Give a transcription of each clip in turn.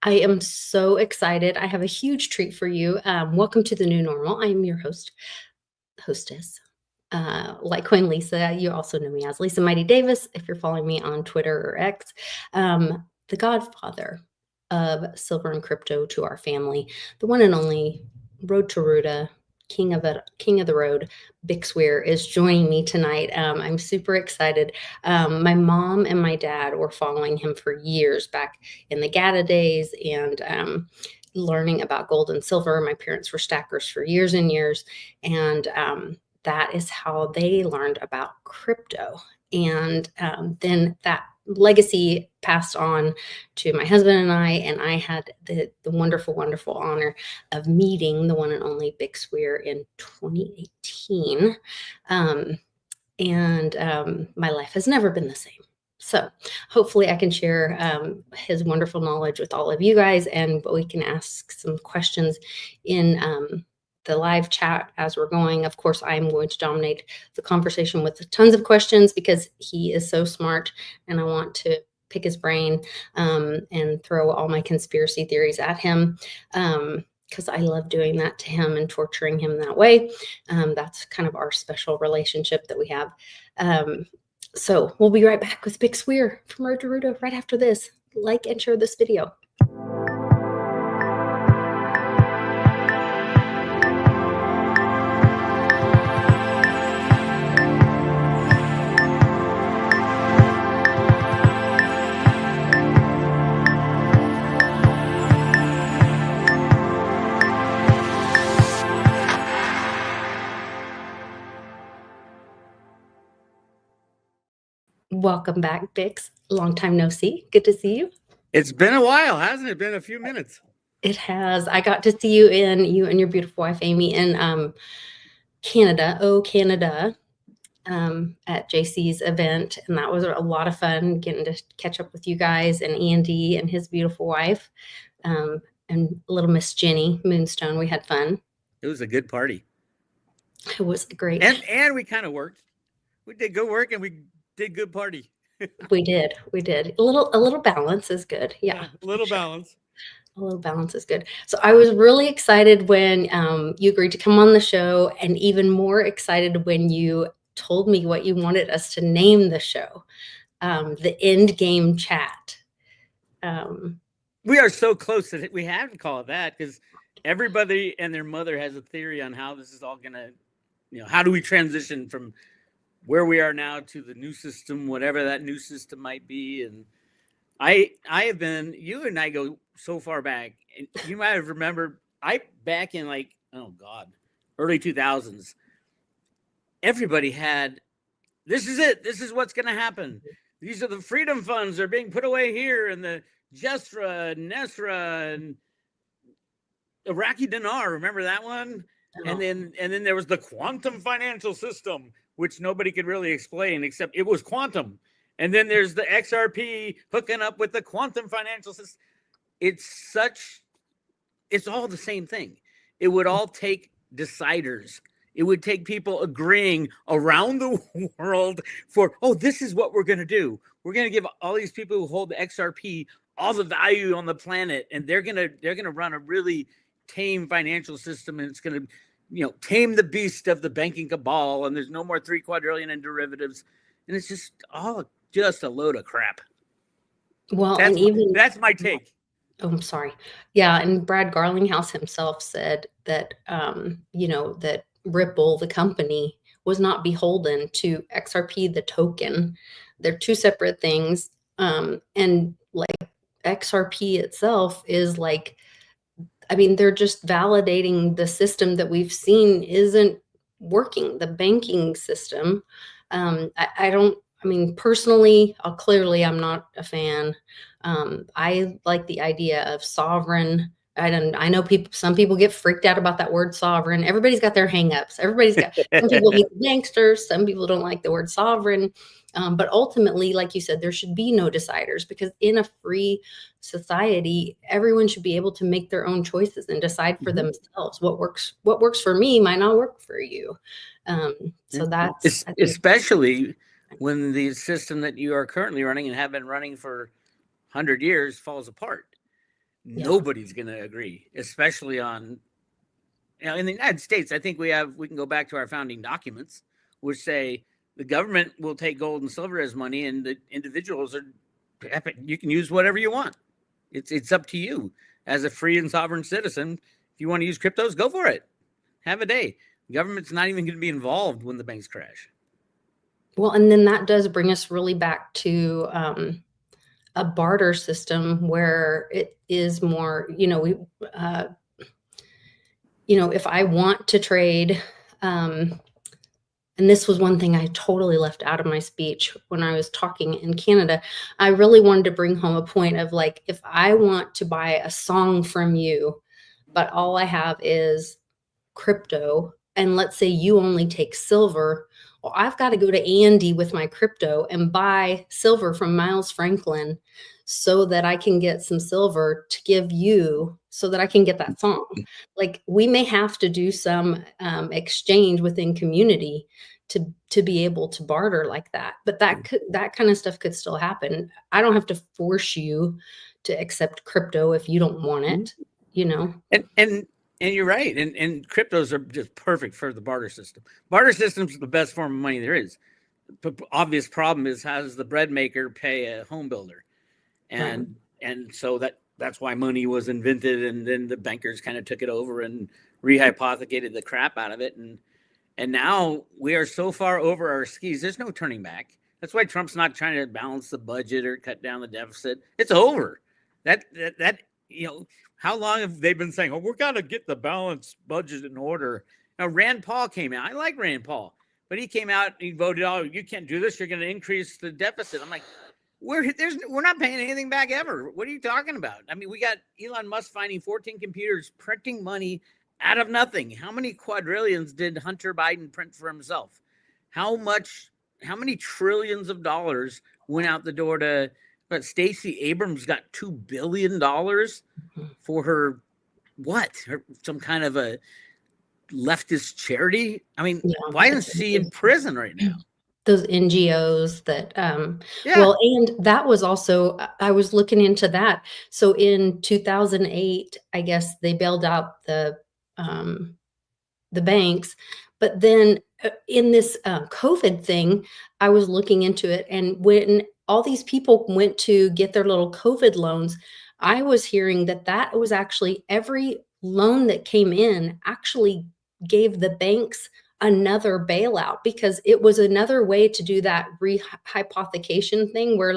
I am so excited. I have a huge treat for you. Welcome to the new normal. I am your hostess. Like Queen Lisa, you also know me as Lisa Mighty Davis if you're following me on Twitter or X. The godfather of silver and crypto to our family, the one and only Road to Roota, king of the road, BIX WEIR is joining me tonight. I'm super excited. My mom and my dad were following him for years back in the GATA days and learning about gold and silver. My parents were stackers for years and years, and that is how they learned about crypto. And then that legacy passed on to my husband and I had the wonderful, wonderful honor of meeting the one and only BIX WEIR in 2018. My life has never been the same. So hopefully I can share his wonderful knowledge with all of you guys, and we can ask some questions in the live chat as we're going. Of course, I'm going to dominate the conversation with tons of questions because he is so smart, and I want to pick his brain and throw all my conspiracy theories at him. Because I love doing that to him and torturing him that way. That's kind of our special relationship that we have. So we'll be right back with BIX WEIR from Road to Roota right after this. Like and share this video. Welcome back, BIX. Long time no see. Good to see you. It's been a while, hasn't it? Been a few minutes. It has. I got to see you and your beautiful wife, Amy, in Canada, at JC's event. And that was a lot of fun getting to catch up with you guys and Andy and his beautiful wife, and little Miss Jenny Moonstone. We had fun. It was a good party. It was great. And we kind of worked. We did good work and we did good party. We did. A little balance is good. Yeah. A little balance. A little balance is good. So I was really excited when you agreed to come on the show, and even more excited when you told me what you wanted us to name the show, the End Game Chat. We are so close that we have to call it that, because everybody and their mother has a theory on how this is all going to, how do we transition from where we are now to the new system, whatever that new system might be. And I have been, you and I go so far back, and you might have remembered, back in early 2000s, everybody had, this is it. This is what's going to happen. These are the freedom funds. They're being put away here, and the Jesra, Nesra, and Iraqi dinar. Remember that one? Oh. And then there was the quantum financial system, which nobody could really explain, except it was quantum. And then there's the XRP hooking up with the quantum financial system. It's all the same thing. It would all take deciders. It would take people agreeing around the world for, this is what we're going to do. We're going to give all these people who hold the XRP all the value on the planet, and they're going to run a really tame financial system, and it's going to, tame the beast of the banking cabal, and there's no more 3 quadrillion in derivatives, and it's just all just a load of crap. Well, that's my take. Oh, I'm sorry. Yeah, and Brad Garlinghouse himself said that that Ripple, the company, was not beholden to XRP, the token. They're two separate things. And like XRP itself is like, they're just validating the system that we've seen isn't working, the banking system. Personally, I'm not a fan. I like the idea of sovereign. I know some people get freaked out about that word sovereign. Everybody's got their hangups. Some people hate the banksters. Some people don't like the word sovereign. But ultimately, like you said, there should be no deciders, because in a free society, everyone should be able to make their own choices and decide for themselves. What works for me might not work for you. So that's especially when the system that you are currently running and have been running for 100 years falls apart. nobody's going to agree, especially on, in the United States. I think we can go back to our founding documents, which say the government will take gold and silver as money, and the individuals you can use whatever you want. It's up to you as a free and sovereign citizen. If you want to use cryptos, go for it. Have a day. The government's not even going to be involved when the banks crash. Well, and then that does bring us really back to a barter system where it is more, if I want to trade, and this was one thing I totally left out of my speech when I was talking in Canada. I really wanted to bring home a point of like, if I want to buy a song from you, but all I have is crypto, and let's say you only take silver, well, I've got to go to Andy with my crypto and buy silver from Miles Franklin so that I can get some silver to give you so that I can get that song. Like, we may have to do some exchange within community to be able to barter like that. But that kind of stuff could still happen. I don't have to force you to accept crypto if you don't want it, And you're right. And cryptos are just perfect for the barter system. Barter system's the best form of money there is. The obvious problem is, how does the bread maker pay a home builder? And so that's why money was invented, and then the bankers kind of took it over and rehypothecated the crap out of it. And now we are so far over our skis, there's no turning back. That's why Trump's not trying to balance the budget or cut down the deficit. It's over. That how long have they been saying, we're got to get the balanced budget in order? Now, Rand Paul came out. I like Rand Paul, but he came out, he voted, you can't do this. You're going to increase the deficit. I'm like, we're not paying anything back ever. What are you talking about? I mean, we got Elon Musk finding 14 computers, printing money out of nothing. How many quadrillions did Hunter Biden print for himself? How many trillions of dollars went out the door to, but Stacey Abrams got $2 billion for her, some kind of a leftist charity? I mean, why isn't she in prison right now? Those NGOs that, well, and that was also, I was looking into that. So in 2008, I guess they bailed out the banks, but then in this COVID thing, I was looking into it, and when all these people went to get their little COVID loans, I was hearing that was actually, every loan that came in actually gave the banks another bailout, because it was another way to do that rehypothecation thing where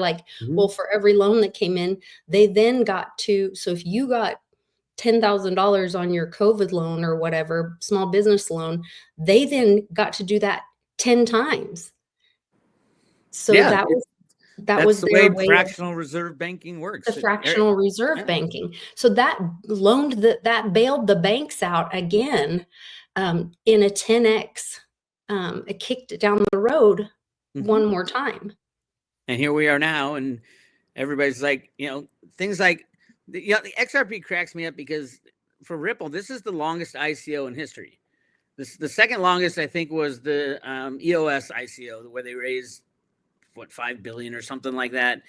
well, for every loan that came in, they then got to, so if you got $10,000 on your COVID loan or whatever, small business loan, they then got to do that 10 times. So that was the their way fractional reserve banking works. The fractional reserve banking. So that that bailed the banks out again in a 10x. It kicked it down the road one more time. And here we are now, and everybody's like, things like, the XRP cracks me up, because for Ripple, this is the longest ICO in history. The second longest, I think, was the EOS ICO, where they raised $5 billion or something like that,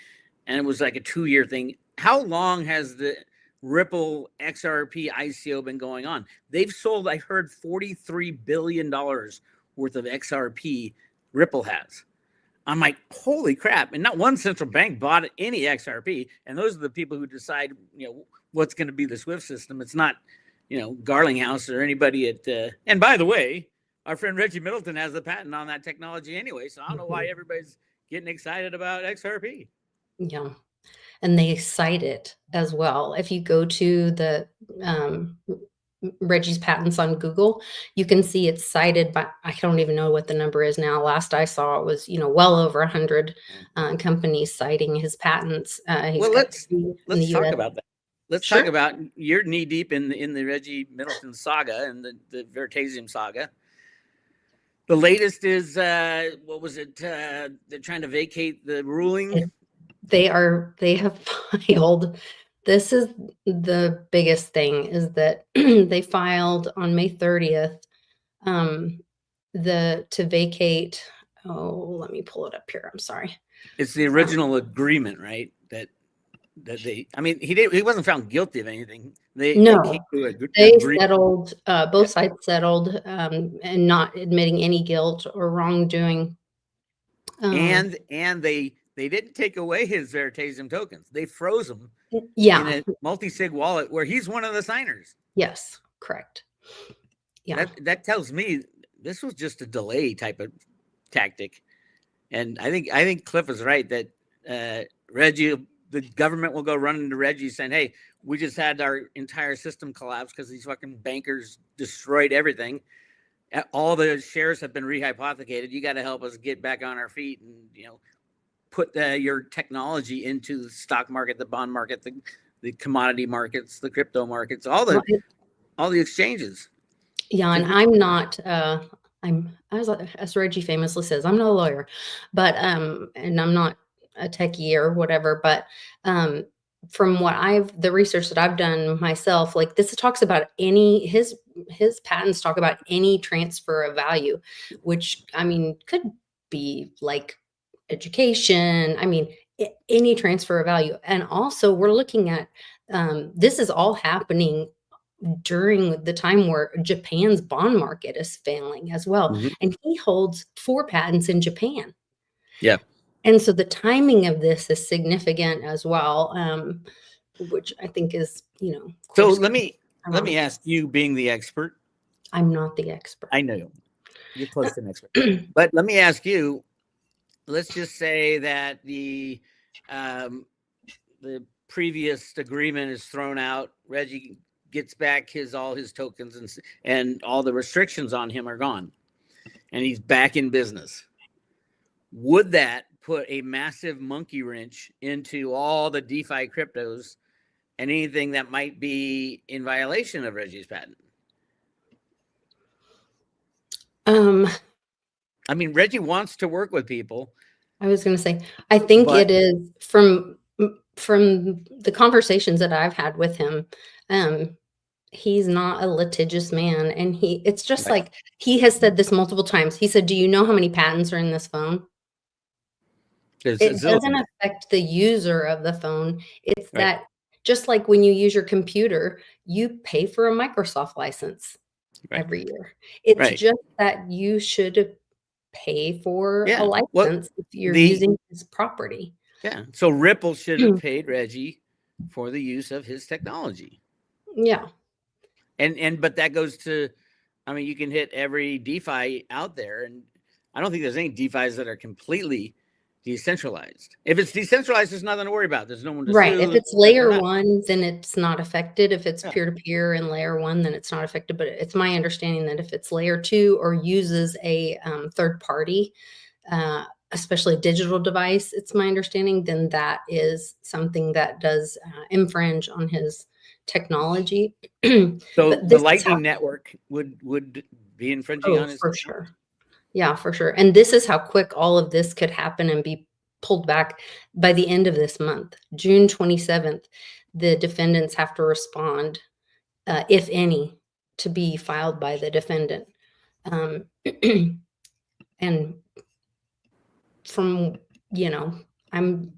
and it was like a 2-year thing. How long has the Ripple XRP ICO been going on? They've sold, I heard, $43 billion worth of XRP. Ripple has. I'm like, holy crap. And not one central bank bought any XRP. And those are the people who decide, what's going to be the SWIFT system. It's not, Garlinghouse or anybody at, and by the way, our friend Reggie Middleton has the patent on that technology anyway. So I don't know why everybody's getting excited about XRP. Yeah. And they cite it as well. If you go to the Reggie's patents on Google, you can see it's cited by, I don't even know what the number is now. Last I saw, it was, well over 100 companies citing his patents. Well, let's talk about that. Let's talk about, you're knee deep in the Reggie Middleton saga and the Veritasium saga. The latest is, what was it? They're trying to vacate the ruling. They have filed. This is the biggest thing, is that they filed on May 30th to vacate. Oh, let me pull it up here. I'm sorry. It's the original agreement, right? That that I mean, he wasn't found guilty of anything. They came No, to an they agreement. settled, both sides settled, and not admitting any guilt or wrongdoing. And they didn't take away his Veritasium tokens. They froze them in Yeah, a multi-sig wallet where he's one of the signers. yes, correct. Yeah. That tells me this was just a delay type of tactic. And I think Cliff was right that Reggie, the government will go running to Reggie saying, "Hey, we just had our entire system collapse because these fucking bankers destroyed everything. All the shares have been rehypothecated. You got to help us get back on our feet and, you know, put your technology into the stock market, the bond market, the commodity markets, the crypto markets, all the exchanges." Yeah, and I'm not, as Reggie famously says, I'm not a lawyer, but and I'm not a techie or whatever, but from what the research that I've done myself, like this talks about his patents talk about any transfer of value, which I mean could be like education. I mean any transfer of value, and also we're looking at this is all happening during the time where Japan's bond market is failing as well. Mm-hmm. And he holds 4 patents in Japan. Yeah. And so the timing of this is significant as well, which I think is, you know. So let me ask you, being the expert. I'm not the expert. I know you're close to an expert, but let me ask you. Let's just say that the previous agreement is thrown out. Reggie gets back all his tokens and all the restrictions on him are gone, and he's back in business. Would that put a massive monkey wrench into all the DeFi cryptos and anything that might be in violation of Reggie's patent? I mean, Reggie wants to work with people. I was going to say, I think it is from the conversations that I've had with him. He's not a litigious man, and it's just like he has said this multiple times. He said, "Do you know how many patents are in this phone?" It doesn't affect the user of the phone. It's that just like when you use your computer, you pay for a Microsoft license every year. It's just that you should pay for a license if you're using his property. Yeah. So Ripple should have paid Reggie for the use of his technology. Yeah. But that goes to, I mean, you can hit every DeFi out there, and I don't think there's any DeFis that are completely decentralized. If it's decentralized, there's nothing to worry about. There's no one to sue. If it's layer 1, then it's not affected. If it's peer-to-peer and layer 1, then it's not affected. But it's my understanding that if it's layer 2 or uses a third party, especially a digital device, it's my understanding, then that is something that does infringe on his technology. So the Lightning Network would be infringing on his for sure. Yeah, for sure. And this is how quick all of this could happen and be pulled back by the end of this month. June 27th, the defendants have to respond, if any, to be filed by the defendant. And from, you know, I'm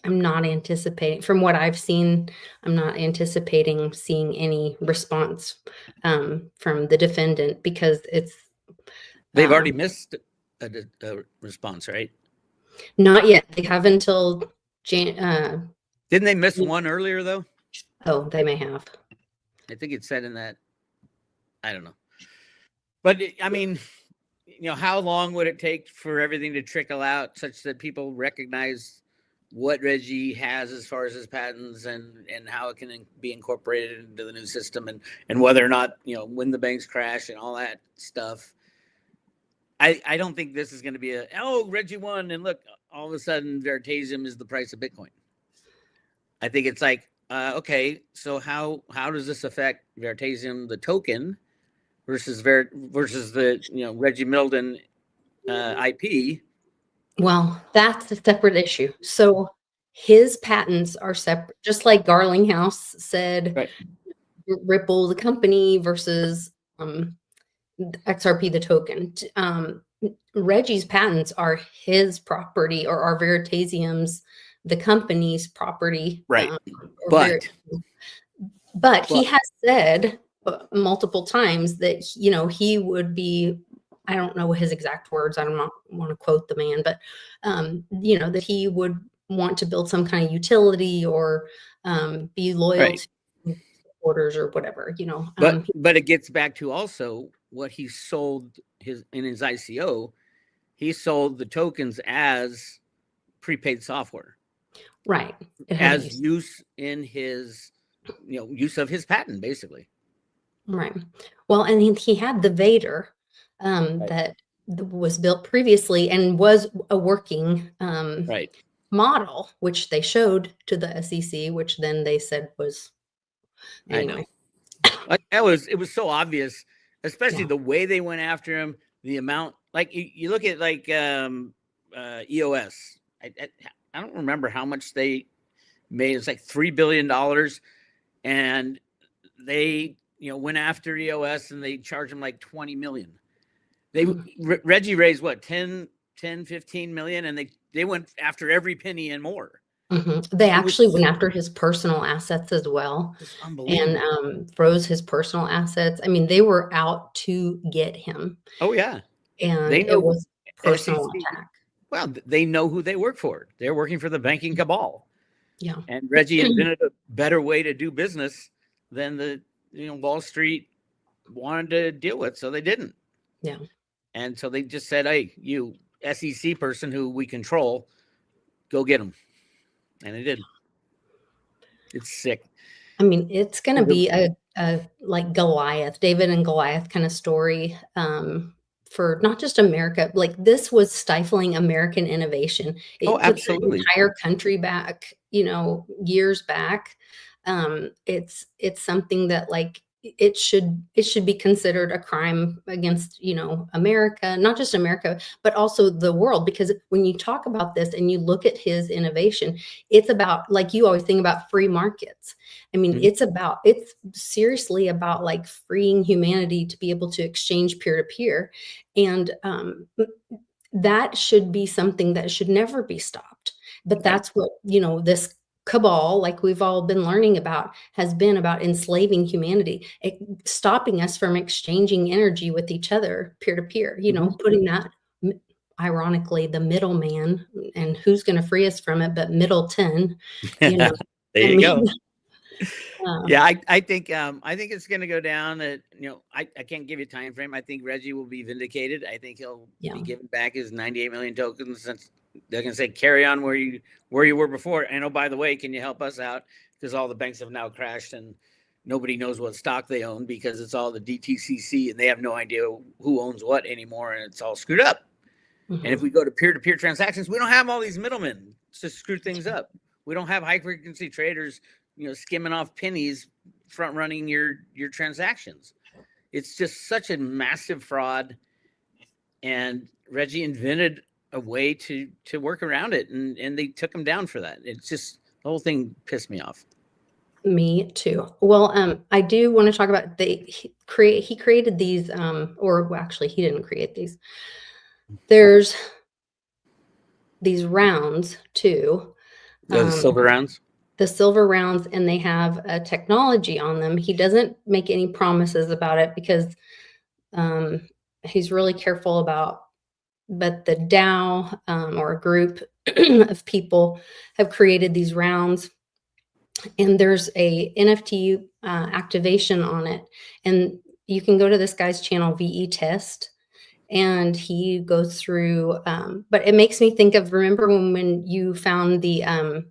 not anticipating, from what I've seen, I'm not anticipating seeing any response from the defendant, because they've already missed a response, right? Not yet. They have until didn't they miss one earlier though? Oh, they may have. I think it said in that. I don't know. But I mean, you know, how long would it take for everything to trickle out such that people recognize what Reggie has as far as his patents and how it can be incorporated into the new system, and whether or not, you know, when the banks crash and all that stuff? I don't think this is going to be Reggie won, and look, all of a sudden Veritasium is the price of Bitcoin. I think it's like, okay, so how does this affect Veritasium, the token, versus the, you know, Reggie Middleton IP? Well, that's a separate issue. So his patents are separate, just like Garlinghouse said, Ripple, the company, versus XRP, the token. Reggie's patents are his property, or are Veritasium's the company's property. Right. But he has said multiple times that, he would be, I don't know his exact words, I don't want to quote the man, but, that he would want to build some kind of utility or be loyal to supporters or whatever, But it gets back to also what he sold in his ICO. He sold the tokens as prepaid software, right? As use in his, use of his patent, basically. Right. Well, and he had the Vader that was built previously and was a working model, which they showed to the SEC, which then they said was anyway. It was so obvious, especially the way they went after him, the amount, like you look at like EOS. I don't remember how much they made. It's like $3 billion, and they went after EOS and they charged them like 20 million. Reggie raised what, 10, 15 million, and they went after every penny and more. They actually went after his personal assets as well, and froze his personal assets. I mean, they were out to get him. Oh yeah, and it was personal attack. Well, they know who they work for. They're working for the banking cabal. Yeah, and Reggie invented a better way to do business than the Wall Street wanted to deal with, so they didn't. Yeah, and so they just said, "Hey, you SEC person who we control, go get them," and they did. It's sick. I mean, it's going to be a like Goliath, David and Goliath kind of story for not just America. Like, this was stifling American innovation. It put the entire country back, years back. It's something that, like, it should be considered a crime against, America, not just America, but also the world. Because when you talk about this and you look at his innovation, it's about, like, you always think about free markets. I mean, it's seriously about, like, freeing humanity to be able to exchange peer to peer. And that should be something that should never be stopped. But that's what, this cabal, like we've all been learning about, has been about enslaving humanity, stopping us from exchanging energy with each other peer to peer, putting that, ironically, the middleman, and who's going to free us from it but Middleton, there you go. Yeah, I think it's going to go down. I can't give you a time frame. I think Reggie will be vindicated. I think he'll be given back his 98 million tokens, since they're going to say carry on where you were before. And oh, by the way, can you help us out? Because all the banks have now crashed and nobody knows what stock they own, because it's all the DTCC and they have no idea who owns what anymore, and it's all screwed up. And if we go to peer-to-peer transactions, we don't have all these middlemen to screw things up. We don't have high-frequency traders, skimming off pennies, front running your transactions. It's just such a massive fraud. And Reggie invented a way to work around it, and they took him down for that. It's just, the whole thing pissed me off. Me too. Well, I do want to talk about he created these, or actually he didn't create these. There's these rounds too. The silver rounds? The silver rounds, and they have a technology on them. He doesn't make any promises about it because he's really careful about, but the DAO, or a group of people, have created these rounds, and there's a NFT activation on it. And you can go to this guy's channel, VE Test, and he goes through, but it makes me think of, remember when you found the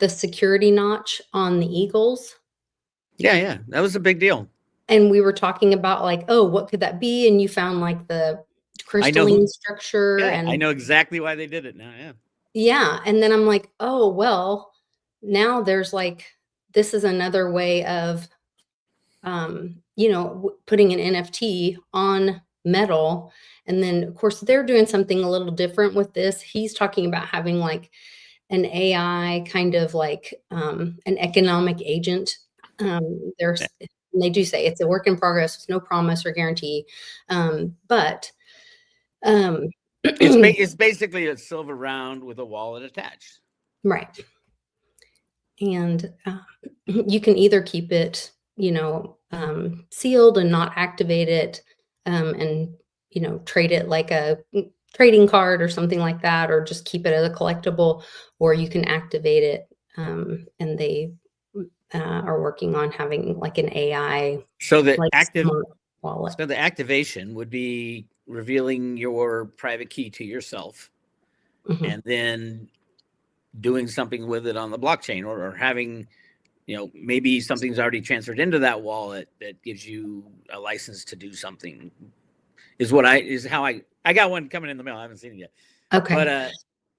security notch on the Eagles? Yeah, that was a big deal. And we were talking about, like, oh, what could that be? And you found, like, the crystalline structure. Yeah, and I know exactly why they did it now. Yeah. And then I'm like, oh, well, now there's, like, this is another way of, putting an NFT on metal. And then, of course, they're doing something a little different with this. He's talking about having, like, an AI kind of, like, an economic agent. They do say it's a work in progress with no promise or guarantee. But it's basically a silver round with a wallet attached. Right. And you can either keep it, sealed and not activate it, and, trade it like a trading card or something like that, or just keep it as a collectible, or you can activate it. And they are working on having like an AI, So the like smart wallet. so the activation would be revealing your private key to yourself, Mhm. and then doing something with it on the blockchain, or having, maybe something's already transferred into that wallet that gives you a license to do something. Is how I got one coming in the mail. I haven't seen it yet, Okay. but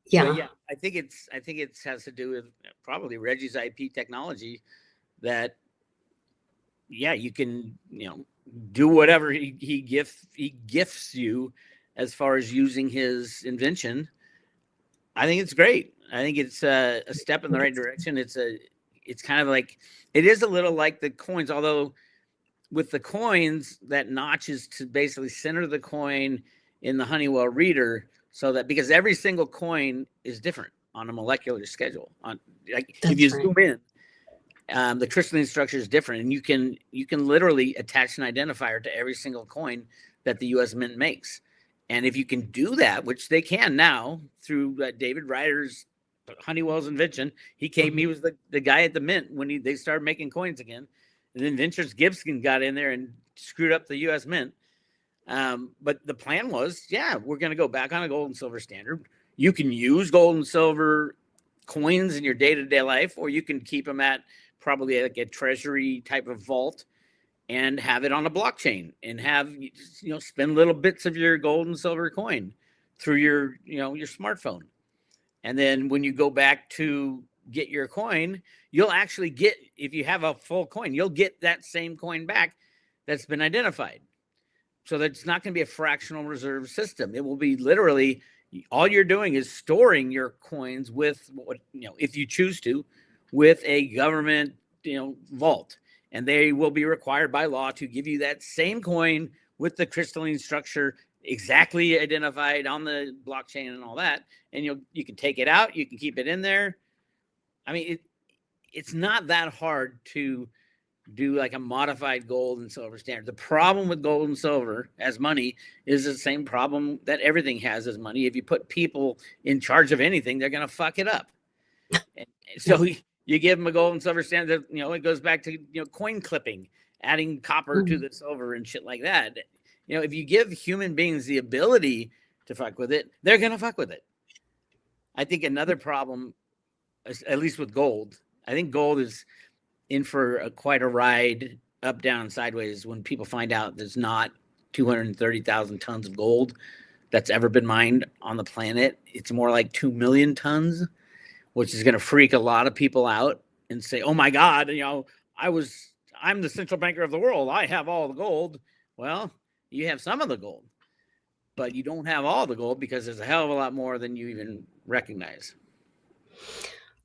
Yeah. yeah, I think it has to do with probably Reggie's IP technology, that yeah, you can, do whatever he gifts you as far as using his invention. I think it's great. I think it's a step in the right direction. It's kind of like, it is a little like the coins, although with the coins, that notch is to basically center the coin in the Honeywell reader, so that, because every single coin is different on a molecular schedule. On, like, if you That's right. zoom in, the crystalline structure is different, and you can literally attach an identifier to every single coin that the U.S. Mint makes. And if you can do that, which they can now through David Ryder's Honeywell's invention, he was the guy at the Mint when they started making coins again. And then Ventures Gibson got in there and screwed up the U.S. Mint. But the plan was, yeah, we're going to go back on a gold and silver standard. You can use gold and silver coins in your day-to-day life, or you can keep them at probably like a treasury type of vault and have it on a blockchain, and have, spend little bits of your gold and silver coin through your smartphone. And then when you go back to get your coin, you'll actually get, if you have a full coin, you'll get that same coin back that's been identified. So that's not going to be a fractional reserve system. It will be literally, all you're doing is storing your coins with what, if you choose to, with a government, vault. And they will be required by law to give you that same coin with the crystalline structure exactly identified on the blockchain and all that. And you can take it out, you can keep it in there. I mean, it's not that hard to do like a modified gold and silver standard. The problem with gold and silver as money is the same problem that everything has as money. If you put people in charge of anything, they're going to fuck it up. And so you give them a gold and silver standard, it goes back to, coin clipping, adding copper to the silver and shit like that. If you give human beings the ability to fuck with it, they're going to fuck with it. I think another problem, at least with gold, I think gold is in for quite a ride, up, down, sideways, when people find out there's not 230,000 tons of gold that's ever been mined on the planet. It's more like 2 million tons, which is going to freak a lot of people out and say, oh my God, I'm the central banker of the world. I have all the gold. Well, you have some of the gold, but you don't have all the gold, because there's a hell of a lot more than you even recognize.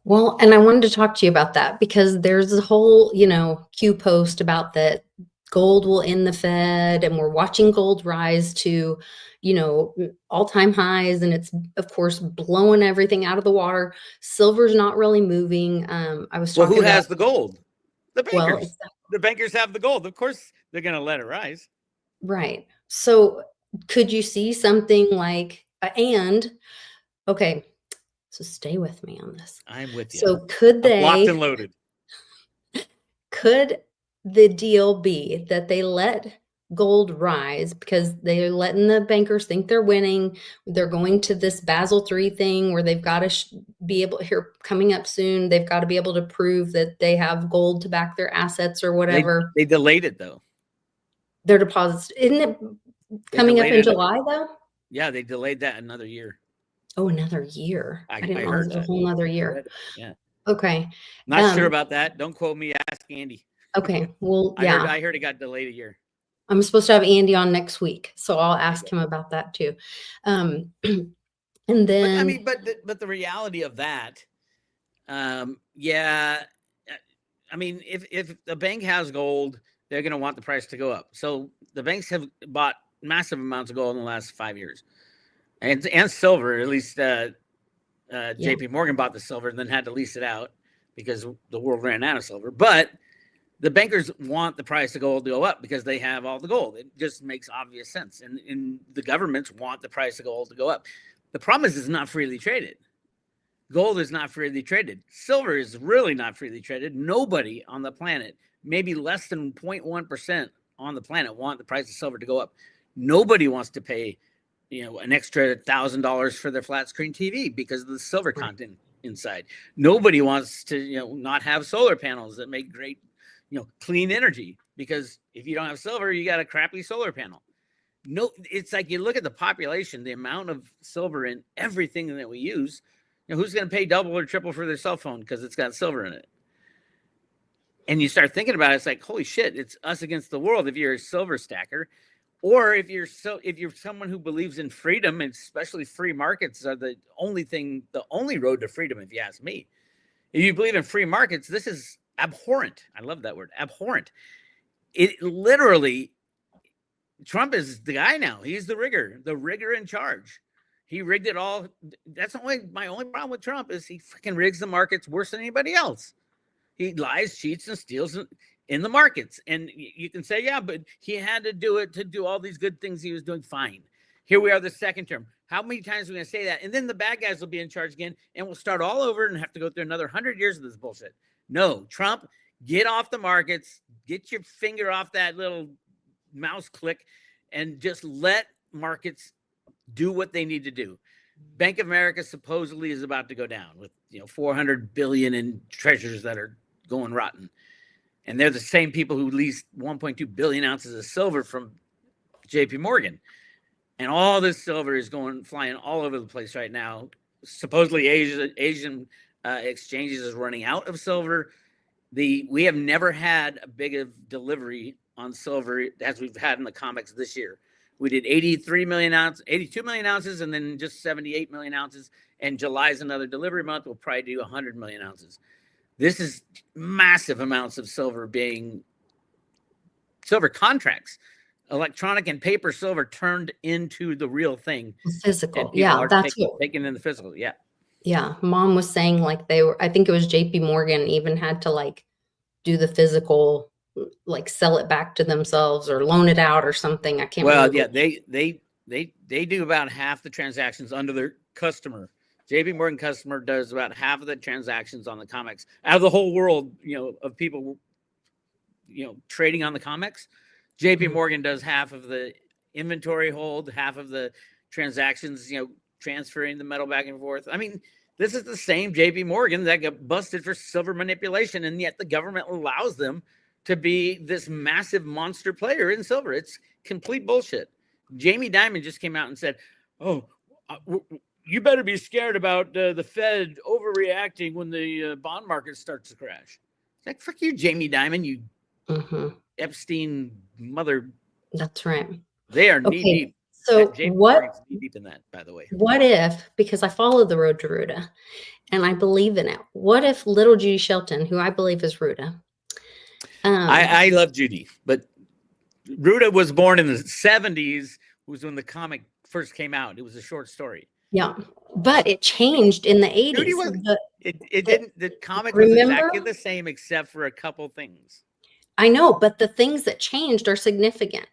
Well, and I wanted to talk to you about that, because there's a whole, Q post about that gold will end the Fed, and we're watching gold rise to, all-time highs, and it's of course blowing everything out of the water. Silver's not really moving. I was Well, who talking about, has the gold? The well, bankers. The bankers have the gold. Of course, they're going to let it rise. right. So could you see something like, and okay, so stay with me on this. I'm with you. So I'm locked and loaded. could the deal be that they let gold rise because they're letting the bankers think they're winning? They're going to this Basel III thing where they've got to be able, here coming up soon, they've got to be able to prove that they have gold to back their assets or whatever. They delayed it though. Their deposits, isn't it coming up in July though? Yeah, they delayed that another year. Oh, another year. I didn't know it was a whole nother year. Yeah. Okay. Not sure about that. Don't quote me. Ask Andy. Okay. Well, yeah. I heard it got delayed a year. I'm supposed to have Andy on next week, so I'll ask him about that too. And then, but the reality of that, yeah, I mean, if the bank has gold, they're going to want the price to go up. So the banks have bought massive amounts of gold in the last 5 years, and silver. At least Yeah. JP Morgan bought the silver and then had to lease it out because the world ran out of silver. But the bankers want the price of gold to go up because they have all the gold. It just makes obvious sense. And the governments want the price of gold to go up. The problem is it's not freely traded. Gold is not freely traded. Silver is really not freely traded. Nobody on the planet, maybe less than 0.1% on the planet, want the price of silver to go up. Nobody wants to pay, an extra $1,000 for their flat screen TV because of the silver content inside. Nobody wants to, not have solar panels that make great, clean energy, because if you don't have silver, you got a crappy solar panel. No, it's like you look at the population, the amount of silver in everything that we use. Who's going to pay double or triple for their cell phone because it's got silver in it? And you start thinking about it, it's like, holy shit, it's us against the world if you're a silver stacker. Or if you're someone who believes in freedom, and especially free markets are the only road to freedom, if you ask me. If you believe in free markets, this is abhorrent. I love that word, abhorrent. It literally, Trump is the guy now. He's the rigger in charge. He rigged it all. That's my only problem with Trump is he freaking rigs the markets worse than anybody else. He lies, cheats, and steals in the markets. And you can say, yeah, but he had to do it to do all these good things he was doing. Fine. Here we are the second term. How many times are we going to say that? And then the bad guys will be in charge again, and we'll start all over and have to go through another 100 years of this bullshit. No, Trump, get off the markets, get your finger off that little mouse click, and just let markets do what they need to do. Bank of America supposedly is about to go down with 400 billion in treasures that are going rotten. And they're the same people who leased 1.2 billion ounces of silver from JP Morgan. And all this silver is flying all over the place right now. Supposedly Asian exchanges is running out of silver. We have never had a big of delivery on silver as we've had in the COMEX this year. We did 82 million ounces, and then just 78 million ounces. And July is another delivery month. We'll probably do 100 million ounces. This is massive amounts of silver contracts, electronic and paper silver turned into the real thing. Physical. Yeah, that's taken in the physical. Yeah. Yeah. Mom was saying I think it was JP Morgan even had to do the physical, sell it back to themselves or loan it out or something. I can't remember. Yeah, they do about half the transactions under their customer. JP Morgan customer does about half of the transactions on the COMEX out of the whole world, of people, trading on the COMEX. JP Morgan does half of the inventory hold, half of the transactions, transferring the metal back and forth. I mean, this is the same JP Morgan that got busted for silver manipulation, and yet the government allows them to be this massive monster player in silver. It's complete bullshit. Jamie Dimon just came out and said, "Oh, you better be scared about the Fed overreacting when the bond market starts to crash." It's like, fuck you, Jamie Dimon, you Epstein mother. That's right. They are knee deep. So Morgan's knee deep in that, by the way. What if, because I follow the road to Roota and I believe in it, what if little Judy Shelton, who I believe is Roota? I love Judy, but Roota was born in the 70s, was when the comic first came out. It was a short story. Yeah, but it changed in the 80s. Judy was, it didn't, the comic was exactly the same except for a couple things. I know, but the things that changed are significant.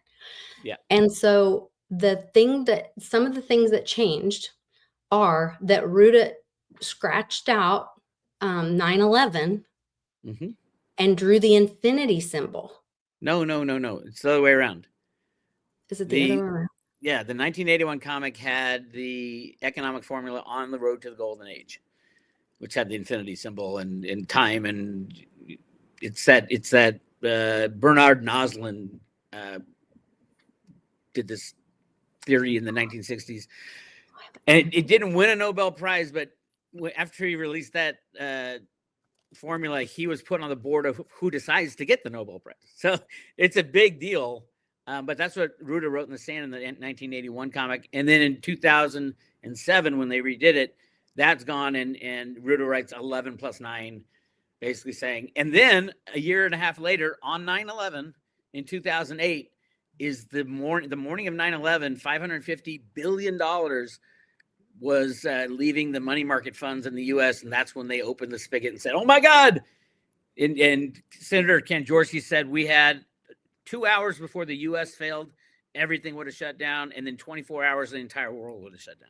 Yeah. And so some of the things that changed are that Roota scratched out 9/11 and drew the infinity symbol. No. It's the other way around. Is it the other way around? Yeah, the 1981 comic had the economic formula on the road to the golden age, which had the infinity symbol and time, and it's that Bernard Noslin did this theory in the 1960s, and it didn't win a Nobel Prize, but after he released that formula, he was put on the board of who decides to get the Nobel Prize. So it's a big deal. But that's what Roota wrote in the sand in the 1981 comic. And then in 2007, when they redid it, that's gone. And Roota writes 11 plus 9, basically saying, and then a year and a half later on 9/11 in 2008 is the morning of 9/11, $550 billion was leaving the money market funds in the U.S., and that's when they opened the spigot and said, "Oh my God!" And Senator Kanjorski said we had 2 hours before the U.S. failed, everything would have shut down, and then 24 hours, the entire world would have shut down.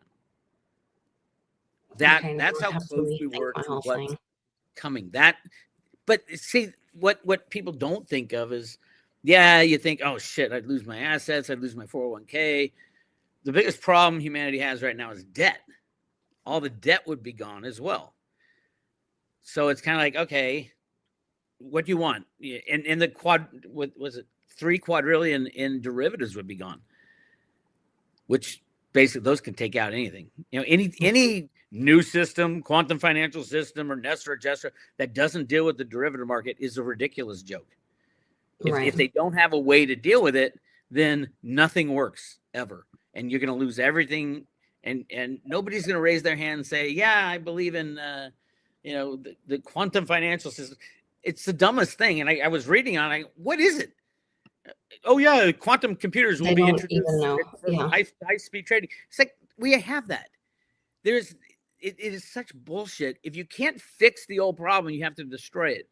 That's how close we were to what's coming. But see, what people don't think of is, yeah, you think, oh shit, I'd lose my assets, I'd lose my 401k. The biggest problem humanity has right now is debt. All the debt would be gone as well. So it's kind of like, okay, what do you want? And the what was it, 3 quadrillion in derivatives would be gone, which basically those can take out anything. Any new system, quantum financial system, or NESR or GESR that doesn't deal with the derivative market is a ridiculous joke. If they don't have a way to deal with it, then nothing works ever, and you're going to lose everything. And nobody's going to raise their hand and say, "Yeah, I believe in the quantum financial system." It's the dumbest thing. And I was reading on it. What is it? Oh yeah, quantum computers will be introduced for high speed trading. It's like, we have that. It is such bullshit. If you can't fix the old problem, you have to destroy it.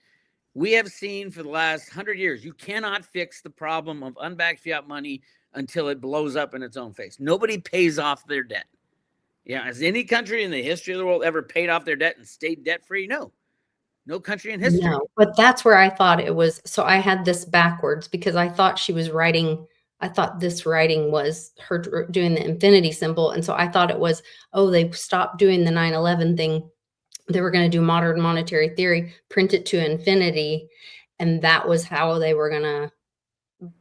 We have seen for the last 100 years, you cannot fix the problem of unbacked fiat money until it blows up in its own face. Nobody pays off their debt. Yeah, has any country in the history of the world ever paid off their debt and stayed debt free? No country in history. No, but that's where I thought it was. So I had this backwards because I thought she was writing. I thought this writing was her doing the infinity symbol. And so I thought it was, oh, they stopped doing the 9/11 thing. They were going to do modern monetary theory, print it to infinity. And that was how they were going to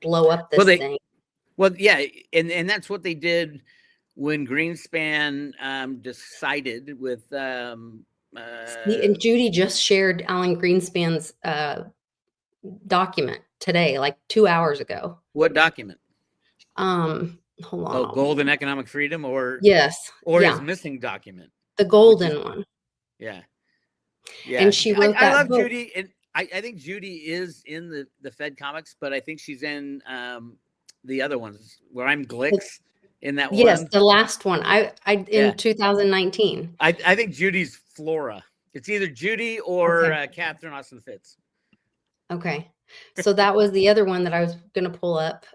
blow up this thing. Well, yeah. And that's what they did when Greenspan decided with and Judy just shared Alan Greenspan's document today, like 2 hours ago. What document? Hold on. Oh, golden economic freedom, or yes, his missing document. The golden one. Yeah. And she wrote I love book. Judy, and I think Judy is in the Fed comics, but I think she's in the other ones where I'm Glix in that one. Yes, the last one. In 2019. I think Judy's Flora. It's either Judy or Catherine Austin Fitz. Okay. So that was the other one that I was going to pull up.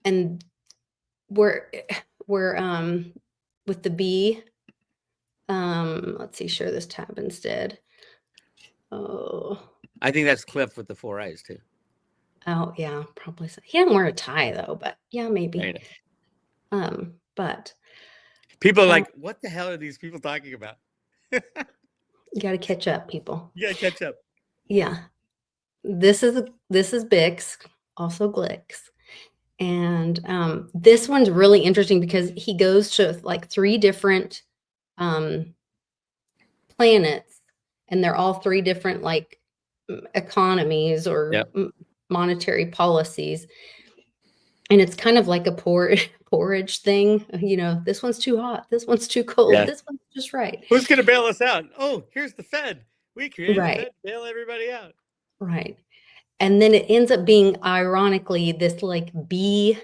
And we're with the B. Let's see, share this tab instead. Oh, I think that's Cliff with the 4 eyes too. Oh yeah, probably so. He didn't wear a tie though, but yeah, maybe. But people are like, what the hell are these people talking about? You got to catch up, people. You got to catch up. Yeah. This is BIX, also Glix. And this one's really interesting because he goes to like 3 different planets, and they're all 3 different like economies or monetary policies. And it's kind of like a porridge thing. This one's too hot. This one's too cold. Yeah. This one's just right. Who's going to bail us out? Oh, here's the Fed. We created the Fed, bail everybody out. Right. And then it ends up being, ironically, this like B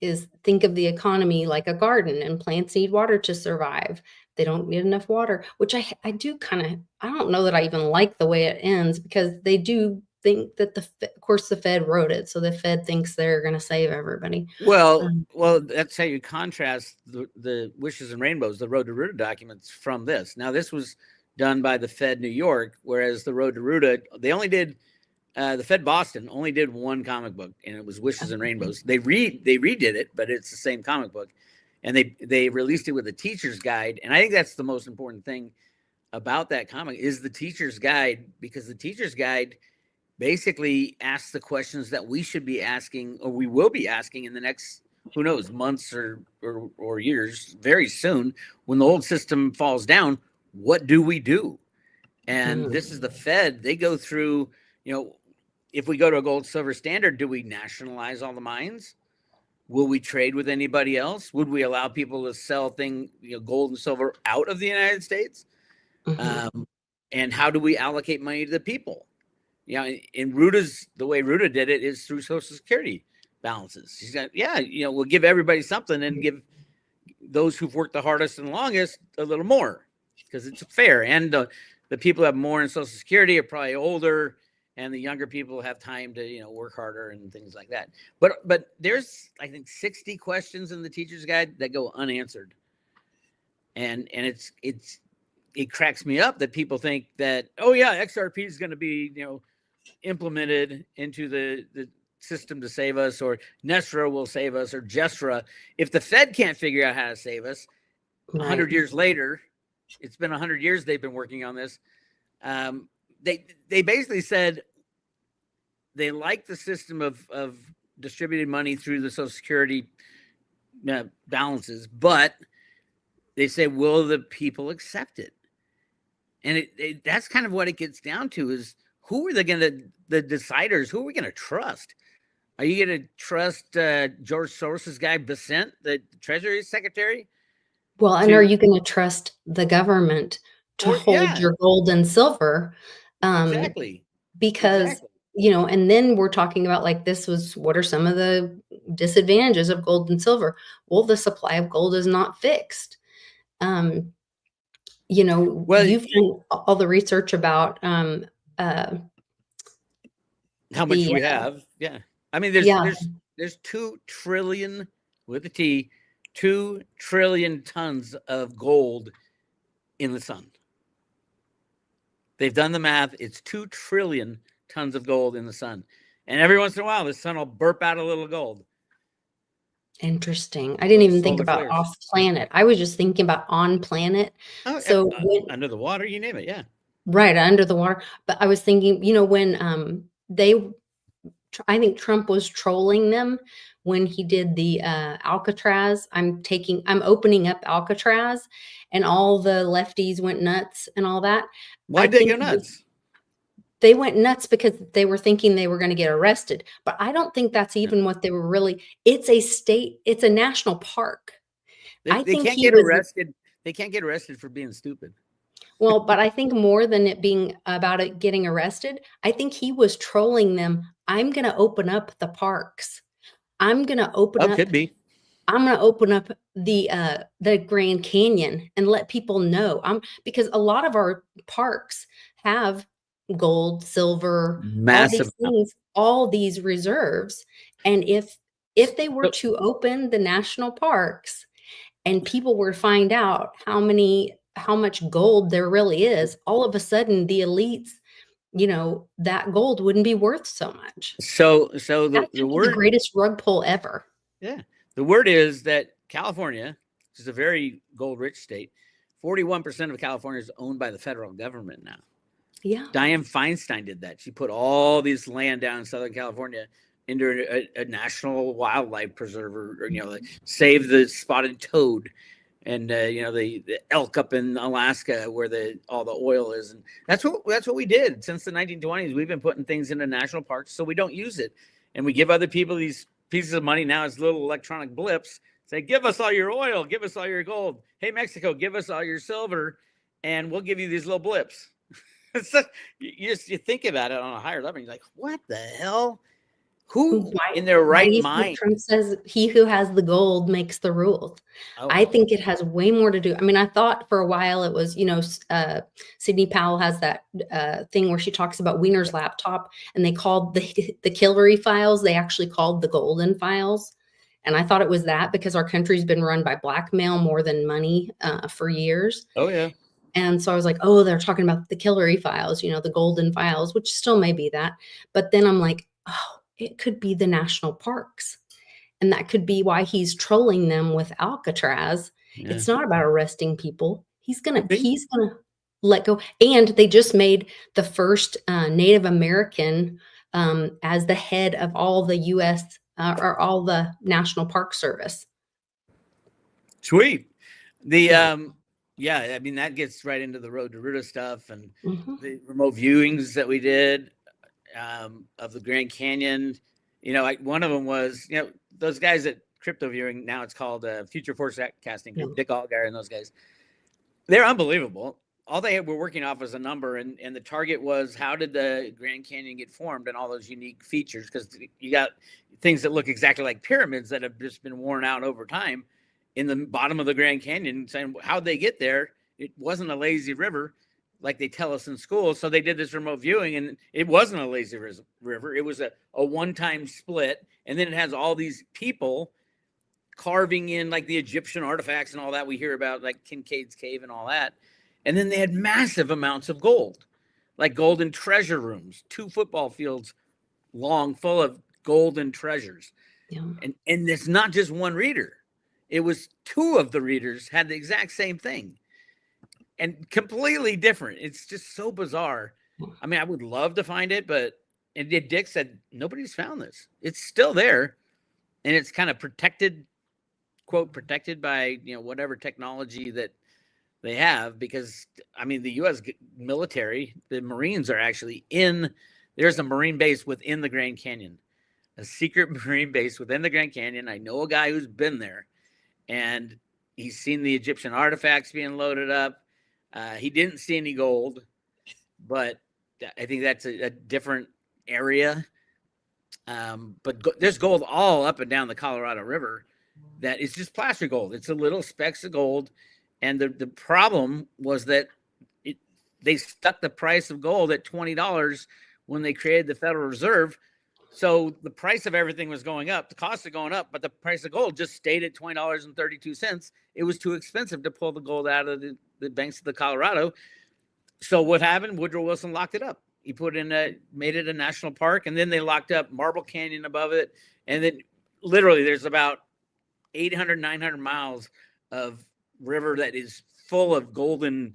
is, think of the economy like a garden, and plants need water to survive. They don't need enough water, which I do kind of, I don't know that I even like the way it ends, because they do think that of course the Fed wrote it. So the Fed thinks they're going to save everybody. Well, that's how you contrast the Wishes and Rainbows, the Road to Roota documents from this. Now, this was done by the Fed New York, whereas the Road to Roota, they only did, the Fed Boston only did 1 comic book, and it was Wishes and Rainbows. They redid it, but it's the same comic book, and they released it with a teacher's guide. And I think that's the most important thing about that comic is the teacher's guide, because the teacher's guide basically asks the questions that we should be asking, or we will be asking in the next, who knows, months or years, very soon, when the old system falls down. What do we do? And this is the Fed. They go through, if we go to a gold silver standard, do we nationalize all the mines? Will we trade with anybody else? Would we allow people to sell gold and silver out of the United States? And how do we allocate money to the people? In Roota's, the way Roota did it is through Social Security. balances. She's got, we'll give everybody something and give those who've worked the hardest and longest a little more because it's fair. And the people who have more in Social Security are probably older, and the younger people have time to, work harder and things like that. But there's, I think, 60 questions in the teacher's guide that go unanswered. And it cracks me up that people think that, oh yeah, XRP is going to be, implemented into the system to save us, or Nesra will save us, or Gesra. If the Fed can't figure out how to save us, 100 years later, it's been 100 years they've been working on this. They basically said they like the system of distributing money through the Social Security balances, but they say, will the people accept it? And that's kind of what it gets down to, is who are the deciders? Who are we going to trust? Are you going to trust George Soros's guy, Bessent, the Treasury Secretary? Well, and are you going to trust the government to hold your gold and silver? Exactly. Because, and then we're talking about, like, what are some of the disadvantages of gold and silver? Well, the supply of gold is not fixed. You've done all the research about how much we have. Yeah. I mean, there's 2 trillion with a T, 2 trillion tons of gold in the sun. They've done the math. It's 2 trillion tons of gold in the sun. And every once in a while, the sun will burp out a little gold. Interesting. I didn't even think about off planet. I was just thinking about on planet. Oh, so under the water, you name it. Yeah. Right. Under the water. But I was thinking, when I think Trump was trolling them when he did the Alcatraz. I'm opening up Alcatraz, and all the lefties went nuts and all that. Why'd they go nuts? They went nuts because they were thinking they were going to get arrested. But I don't think that's even what they were really. It's a national park. They can't get arrested. They can't get arrested for being stupid. Well, but I think more than it being about it getting arrested, I think he was trolling them. I'm going to open up the parks. I'm going to open up. Could be. I'm going to open up the Grand Canyon and let people know. Because a lot of our parks have gold, silver, massive all these reserves. And if they were to open the national parks and people were to find out how much gold there really is, all of a sudden the elites, that gold wouldn't be worth so much. So the greatest rug pull ever. Yeah. The word is that California, which is a very gold rich state, 41% of California is owned by the federal government now. Yeah. Dianne Feinstein did that. She put all this land down in Southern California into a national wildlife preserve, or save the spotted toad, and the elk up in Alaska where all the oil is. And that's what we did since the 1920s. We've been putting things into national parks so we don't use it, and we give other people these pieces of money now as little electronic blips. Say, give us all your oil, give us all your gold. Hey, Mexico, give us all your silver, and we'll give you these little blips. You think about it on a higher level. You're like, what the hell? Who in their right mind? Trump says he who has the gold makes the rules. Oh. I think it has way more to do. I mean, I thought for a while it was, Sidney Powell has that thing where she talks about Wiener's laptop, and they called the Hillary files. They actually called the golden files. And I thought it was that because our country's been run by blackmail more than money for years. Oh, yeah. And so I was like, oh, they're talking about the Hillary files, the golden files, which still may be that. But then I'm like, oh, it could be the national parks. And that could be why he's trolling them with Alcatraz. Yeah. It's not about arresting people. He's gonna let go. And they just made the first Native American as the head of all the U.S. Or all the National Park Service. Sweet. Yeah, I mean, that gets right into the Road to Roota stuff and the remote viewings that we did of the Grand Canyon. One of them was, those guys at Crypto Viewing, now it's called Future Forecasting, Dick Allgaier and those guys. They're unbelievable. all they were working off was a number, and the target was how did the Grand Canyon get formed and all those unique features, because you got things that look exactly like pyramids that have just been worn out over time in the bottom of the Grand Canyon, saying how'd they get there? It wasn't a lazy river like they tell us in school. So they did this remote viewing, and it wasn't a lazy river. It was a one-time split, and then it has all these people carving in like the Egyptian artifacts and all that we hear about, like Kincaid's Cave and all that. And then they had massive amounts of gold, like golden treasure rooms, 2 football fields long, full of golden treasures. Yeah. And it's not just one reader. It was 2 of the readers had the exact same thing and completely different. It's just so bizarre. I mean, I would love to find it, but Dick said, nobody's found this. It's still there. And it's kind of protected, quote, protected by, whatever technology that they have, because I mean, the U.S. military, the Marines are actually there's a Marine base within the Grand Canyon, a secret Marine base within the Grand Canyon. I know a guy who's been there, and he's seen the Egyptian artifacts being loaded up. He didn't see any gold, but I think that's a different area. But there's gold all up and down the Colorado River that is just placer gold. It's a little specks of gold. And the problem was that they stuck the price of gold at $20 when they created the Federal Reserve. So the price of everything was going up. The cost of going up, but the price of gold just stayed at $20.32. It was too expensive to pull the gold out of the banks of the Colorado. So what happened? Woodrow Wilson locked it up. He made it a national park, and then they locked up Marble Canyon above it. And then literally there's about 800, 900 miles of river that is full of golden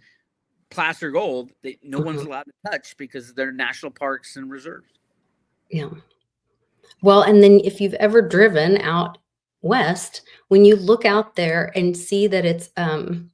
placer gold that no one's allowed to touch because they're national parks and reserves. Yeah. Well, and then if you've ever driven out west, when you look out there and see that it's, they're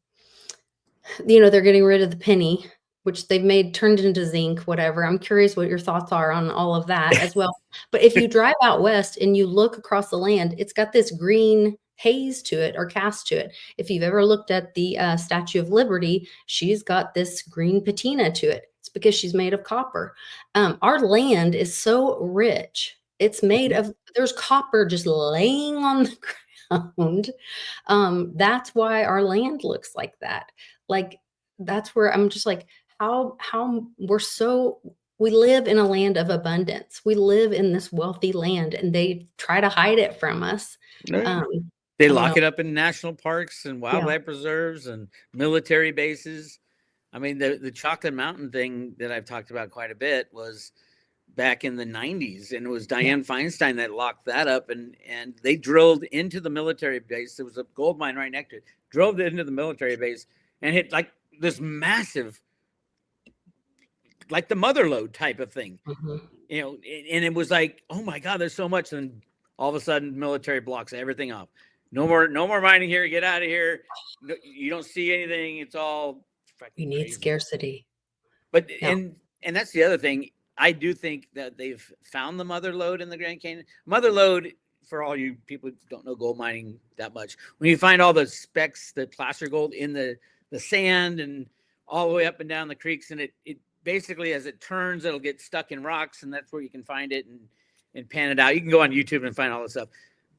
getting rid of the penny, which they've turned into zinc, whatever. I'm curious what your thoughts are on all of that as well. But if you drive out west and you look across the land, it's got this green haze to it, or cast to it. If you've ever looked at the Statue of Liberty, she's got this green patina to it. It's because she's made of copper. Our land is so rich. It's made of, there's copper just laying on the ground. That's why our land looks like that. Like, that's where I'm just like, how we live in a land of abundance. We live in this wealthy land, and they try to hide it from us. They lock it up in national parks and wildlife preserves and military bases. I mean, the Chocolate Mountain thing that I've talked about quite a bit was back in the 90s, and it was Dianne Feinstein that locked that up, and they drilled into the military base. There was a gold mine right next to it. Drove into the military base and hit like this massive, like the mother lode type of thing, and it was like, oh my God, there's so much. And all of a sudden, military blocks everything off. No more mining here. Get out of here. No, you don't see anything. It's all we need crazy. Scarcity. But and that's the other thing. I do think that they've found the mother lode in the Grand Canyon. Mother lode, for all you people who don't know gold mining that much, when you find all the specks, the placer gold in the sand and all the way up and down the creeks, and it basically, as it turns, it'll get stuck in rocks, and that's where you can find it and pan it out. You can go on YouTube and find all this stuff.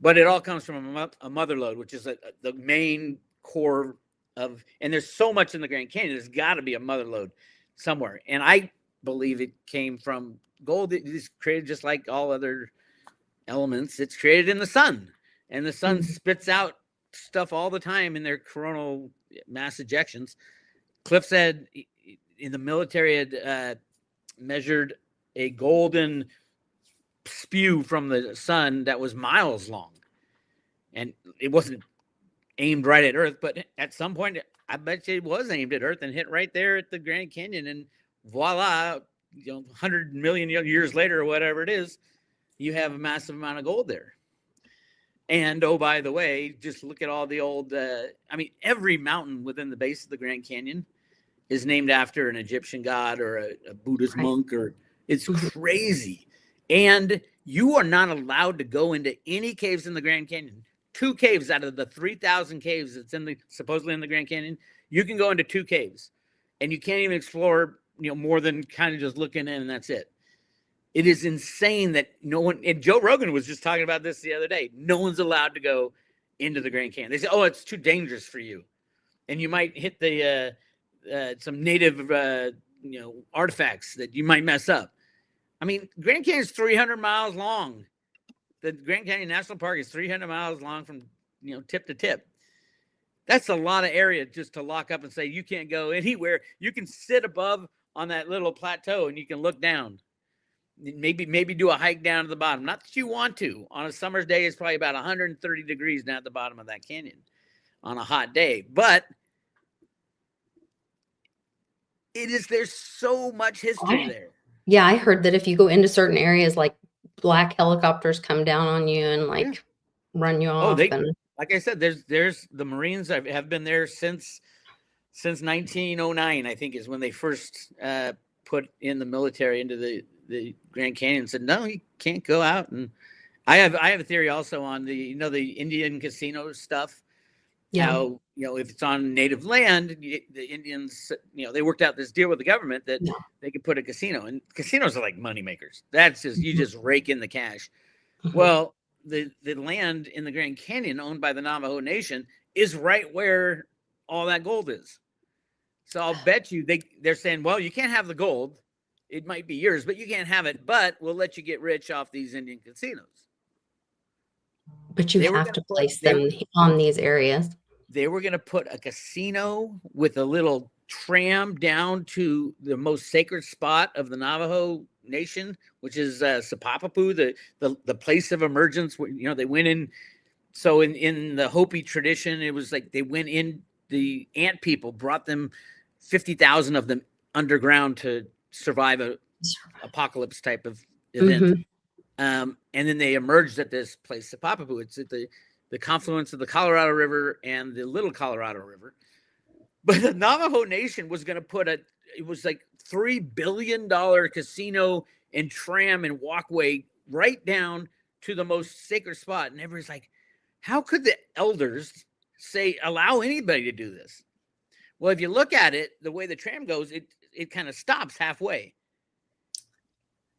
But it all comes from a mother lode, which is the main core of, and there's so much in the Grand Canyon, there's got to be a mother lode somewhere. And I believe it came from gold. It is created just like all other elements. It's created in the sun, and the sun spits out stuff all the time in their coronal mass ejections. Cliff said in the military had measured a golden spew from the sun that was miles long, and it wasn't aimed right at Earth, but at some point I bet you it was aimed at Earth and hit right there at the Grand Canyon, and voila, 100 million years later or whatever it is, you have a massive amount of gold there. And oh, by the way, just look at all the old every mountain within the base of the Grand Canyon is named after an Egyptian god or a Buddhist monk, or it's crazy. And you are not allowed to go into any caves in the Grand Canyon. 2 caves out of the 3,000 caves that's supposedly in the Grand Canyon, you can go into 2 caves. and you can't even explore, more than kind of just looking in, and that's it. It is insane that no one, and Joe Rogan was just talking about this the other day, no one's allowed to go into the Grand Canyon. They say, oh, it's too dangerous for you. And you might hit the some native artifacts that you might mess up. I mean, Grand Canyon is 300 miles long. The Grand Canyon National Park is 300 miles long from tip to tip. That's a lot of area just to lock up and say you can't go anywhere. You can sit above on that little plateau and you can look down. Maybe do a hike down to the bottom. Not that you want to. On a summer's day, it's probably about 130 degrees down at the bottom of that canyon on a hot day. But there's so much history there. Yeah, I heard that if you go into certain areas, like black helicopters come down on you and run you off. Like I said, there's the Marines have been there since 1909, I think, is when they first put in the military into the Grand Canyon and said, no, you can't go out. And I have a theory also on the Indian casino stuff. Yeah. How, if it's on native land, the Indians, they worked out this deal with the government that they could put a casino, and casinos are like money makers. That's just, you just rake in the cash. Mm-hmm. Well, the land in the Grand Canyon owned by the Navajo Nation is right where all that gold is. So I'll bet you they're saying, well, you can't have the gold. It might be yours, but you can't have it. But we'll let you get rich off these Indian casinos. But you have to place them on these areas. They were going to put a casino with a little tram down to the most sacred spot of the Navajo Nation, which is Sipapapu, the place of emergence. Where, they went in. So in the Hopi tradition, it was like they went in. The ant people brought them 50,000 of them underground to survive a apocalypse type of event. Mm-hmm. And then they emerged at this place, Sipapapu. It's at the confluence of the Colorado River and the Little Colorado River. But the Navajo Nation was going to put it was like $3 billion casino and tram and walkway right down to the most sacred spot. And everybody's like, how could the elders allow anybody to do this? Well, if you look at it, the way the tram goes, it kind of stops halfway.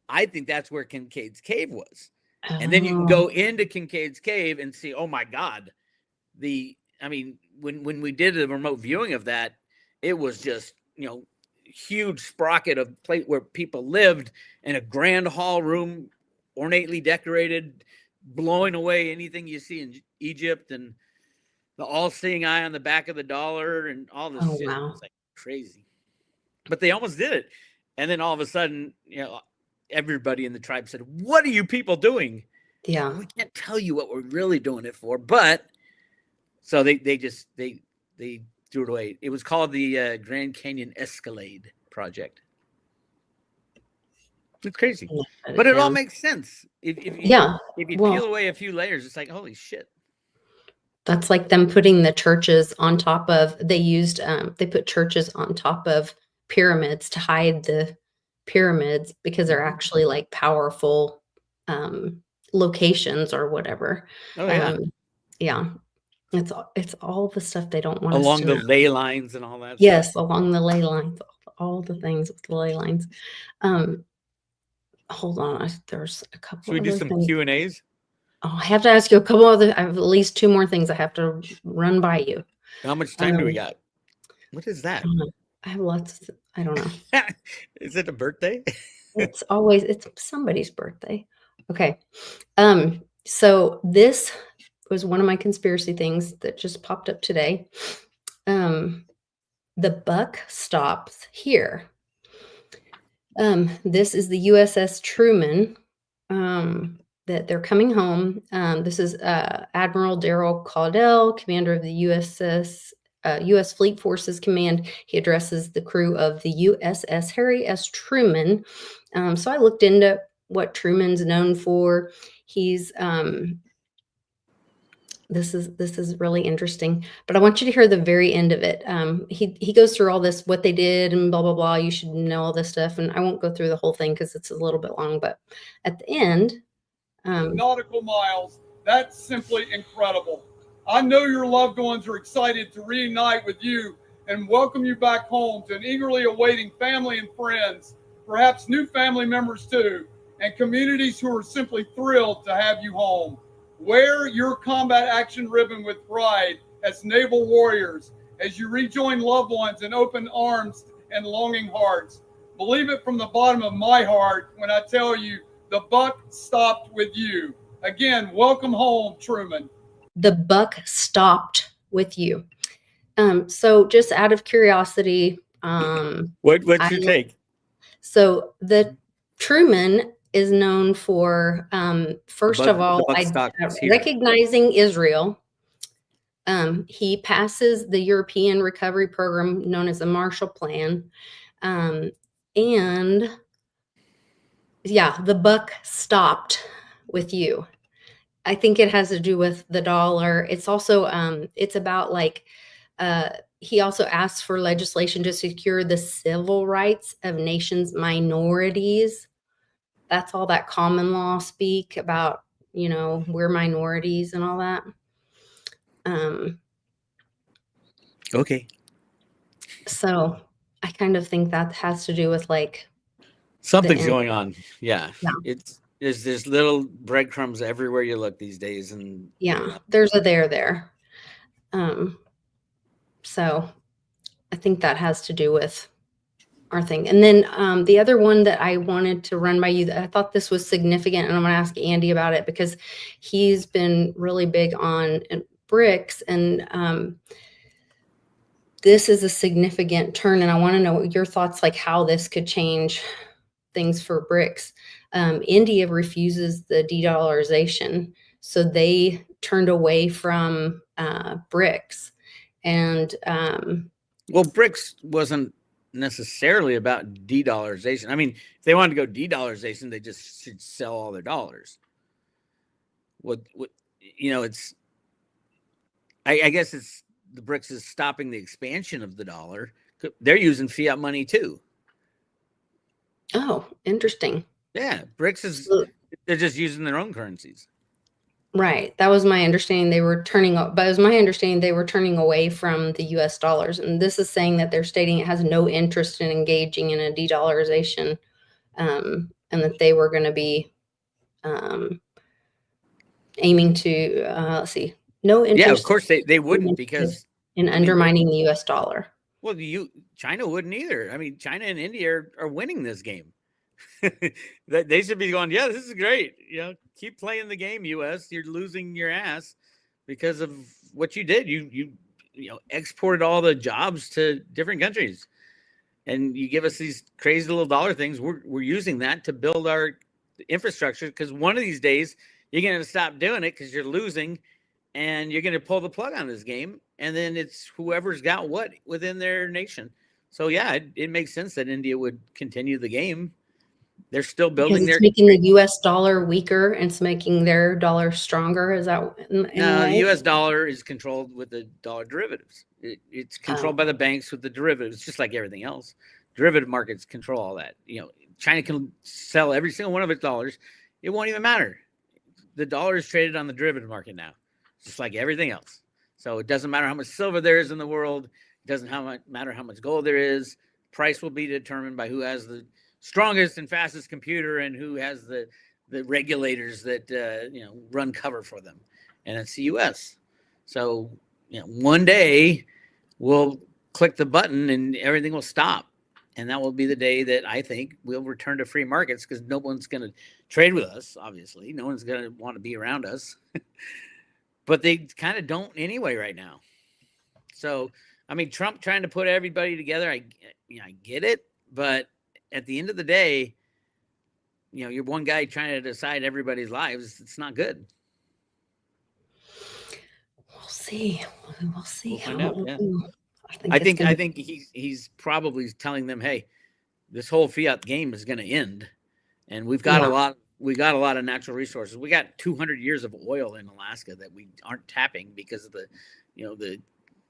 I think that's where Kincaid's Cave was. Oh. And then you can go into Kincaid's Cave and see, oh my God. When we did a remote viewing of that, it was just, huge sprocket of place where people lived in a grand hall room, ornately decorated, blowing away anything you see in Egypt, and the all-seeing eye on the back of the dollar and all this shit. Wow. It was like crazy. But they almost did it. And then all of a sudden, everybody in the tribe said, what are you people doing? Yeah. We can't tell you what we're really doing it for. But so they threw it away. It was called the Grand Canyon Escalade Project. It's crazy. But it all makes sense. If you peel away a few layers, it's like, holy shit. That's like them putting the churches on top of, they put churches on top of pyramids to hide the pyramids because they're actually like powerful locations or whatever. Oh yeah. Yeah. It's all the stuff they don't want along us to the ley lines and all that. Yes, stuff. Along the ley lines, all the things with the ley lines. Hold on, there's a couple. Should we do some Q&As? Oh, I have to ask you a couple other. I have at least two more things I have to run by you. How much time do we got? What is that? I have lots. I don't know. Is it a birthday? It's somebody's birthday. Okay. So this was one of my conspiracy things that just popped up today. The buck stops here. This is the USS Truman. That they're coming home. This is Admiral Darrell Caudell, commander of the U.S. Fleet Forces Command. He addresses the crew of the USS Harry S. Truman. So I looked into what Truman's known for. He's this is really interesting, but I want you to hear the very end of it. He goes through all this, what they did and blah, blah, blah. You should know all this stuff. And I won't go through the whole thing because it's a little bit long, but at the end, nautical miles. That's simply incredible. I know your loved ones are excited to reunite with you and welcome you back home to an eagerly awaiting family and friends, perhaps new family members too, and communities who are simply thrilled to have you home. Wear your combat action ribbon with pride as naval warriors as you rejoin loved ones in open arms and longing hearts. Believe it from the bottom of my heart when I tell you the buck stopped with you. Again, welcome home, Truman. The buck stopped with you. So just out of curiosity, what's your take? So the Truman is known for, first of all, recognizing Israel. He passes the European Recovery Program known as the Marshall Plan. And yeah, the buck stopped with you. I think it has to do with the dollar. It's also, it's about like, he also asks for legislation to secure the civil rights of nations' minorities. That's all that common law speak about, you know, we're minorities and all that. Okay. So I kind of think that has to do with like something's going on. Yeah. There's little breadcrumbs everywhere you look these days, and yeah, there's a there. So I think that has to do with our thing. And then the other one that I wanted to run by you, that I thought this was significant, and I'm going to ask Andy about it because he's been really big on BRICS, and this is a significant turn, and I want to know your thoughts, like how this could change things for BRICS. India refuses the de-dollarization, so they turned away from BRICS. And well, BRICS wasn't necessarily about de-dollarization. I mean, if they wanted to go de-dollarization, they just should sell all their dollars. What you know, it's I guess it's the BRICS is stopping the expansion of the dollar. They're using fiat money too. Oh, interesting. Yeah, BRICS is they're just using their own currencies. Right. That was my understanding. They were turning, but it was my understanding they were turning away from the US dollars. And this is saying that they're stating it has no interest in engaging in a de-dollarization, and that they were going to be aiming to, let's see, no interest. Yeah, of course they wouldn't, because in undermining the US dollar. Well, China wouldn't either. I mean, China and India are winning this game. They should be going, yeah, this is great. You know, keep playing the game, US. You're losing your ass because of what you did. You exported all the jobs to different countries, and you give us these crazy little dollar things. We're using that to build our infrastructure, because one of these days you're going to stop doing it because you're losing, and you're going to pull the plug on this game, and then it's whoever's got what within their nation. So yeah, it makes sense that India would continue the game. They're still building because it's making the US dollar weaker and it's making their dollar stronger. Is that no? The US dollar is controlled with the dollar derivatives. It's controlled by the banks with the derivatives, just like everything else. Derivative markets control all that. You know, China can sell every single one of its dollars. It won't even matter. The dollar is traded on the derivative market now, just like everything else. So it doesn't matter how much silver there is in the world. It doesn't matter how much gold there is. Price will be determined by who has the strongest and fastest computer and who has the regulators that run cover for them, and it's the U.S. So one day we'll click the button and everything will stop, and that will be the day that I think we'll return to free markets, because no one's going to trade with us. Obviously, no one's going to want to be around us, but they kind of don't anyway right now. So I mean, Trump trying to put everybody together, I get it, but at the end of the day, you're one guy trying to decide everybody's lives. It's not good. We'll see. We'll see. We'll find out. Yeah. I think he's probably telling them, hey, this whole fiat game is going to end, and we've got a lot of natural resources. We got 200 years of oil in Alaska that we aren't tapping because of the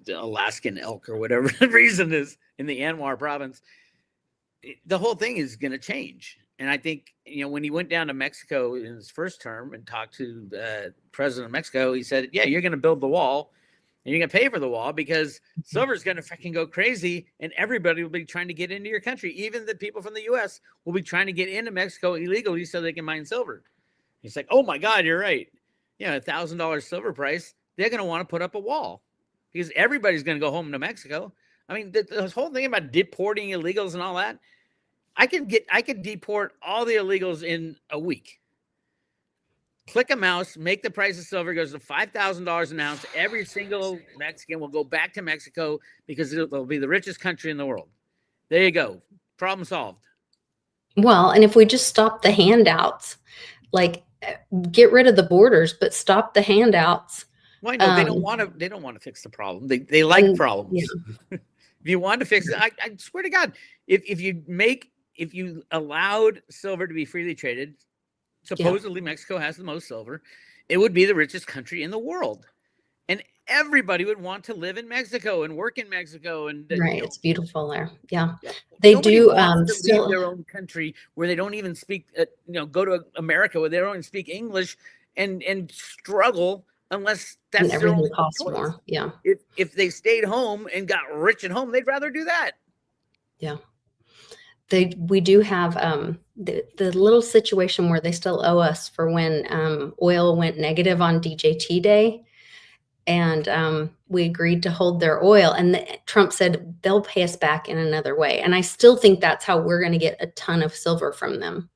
Alaskan elk or whatever the reason is in the Anwar province. The whole thing is going to change. And I think, when he went down to Mexico in his first term and talked to the president of Mexico, he said, yeah, you're going to build the wall And you're going to pay for the wall because silver is going to freaking go crazy, and everybody will be trying to get into your country. Even the people from the U.S. will be trying to get into Mexico illegally so they can mine silver. It's like, oh my God, you're right. $1,000 silver price. They're going to want to put up a wall because everybody's going to go home to Mexico. I mean, the whole thing about deporting illegals and all that, I could deport all the illegals in a week. Click a mouse, make the price of silver goes to $5,000 an ounce. Every single Mexican will go back to Mexico because it'll be the richest country in the world. There you go. Problem solved. Well, and if we just stop the handouts, like get rid of the borders, but stop the handouts. Well, I know they don't want to fix the problem. They like problems. Yeah. If you want to fix it, I swear to God, if you allowed silver to be freely traded, supposedly Mexico has the most silver, it would be the richest country in the world. And everybody would want to live in Mexico and work in Mexico. And right, it's beautiful there. Yeah. They do wants to leave their own country where they don't even speak, go to America where they don't even speak English and struggle unless that's their only choice. More. Yeah. If they stayed home and got rich at home, they'd rather do that. Yeah. We do have the little situation where they still owe us for when oil went negative on DJT Day. And we agreed to hold their oil. And Trump said they'll pay us back in another way. And I still think that's how we're going to get a ton of silver from them.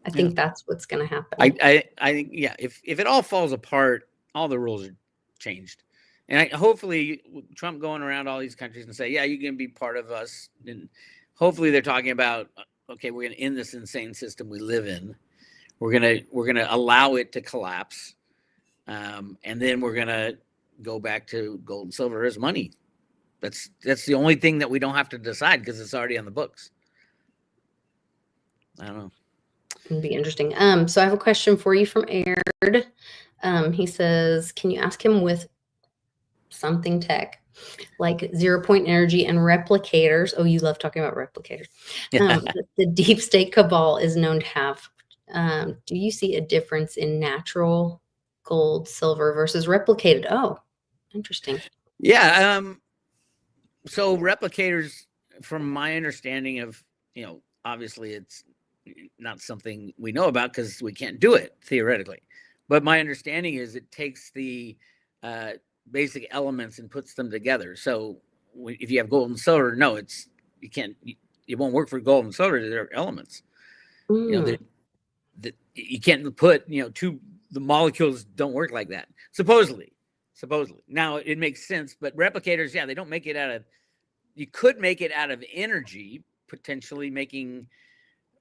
I think that's what's going to happen. I think, if it all falls apart, all the rules are changed. And hopefully Trump going around all these countries and say, you're going to be part of us. And hopefully they're talking about, okay, we're going to end this insane system we live in. We're going to allow it to collapse. And then we're going to go back to gold and silver as money. That's the only thing that we don't have to decide because it's already on the books. I don't know. It'd be interesting. So I have a question for you from Aird. He says, can you ask him with something tech like 0 point energy and replicators? Oh, you love talking about replicators. The deep state cabal is known to have. Do you see a difference in natural gold, silver versus replicated? Oh, interesting. Yeah. So replicators, from my understanding of, obviously it's not something we know about because we can't do it theoretically. But my understanding is it takes the basic elements and puts them together. So if you have gold and silver, no, it won't work for gold and silver. They're elements. You can't put, the molecules don't work like that. Supposedly. Now it makes sense, but replicators, they don't make it out of, you could make it out of energy, potentially making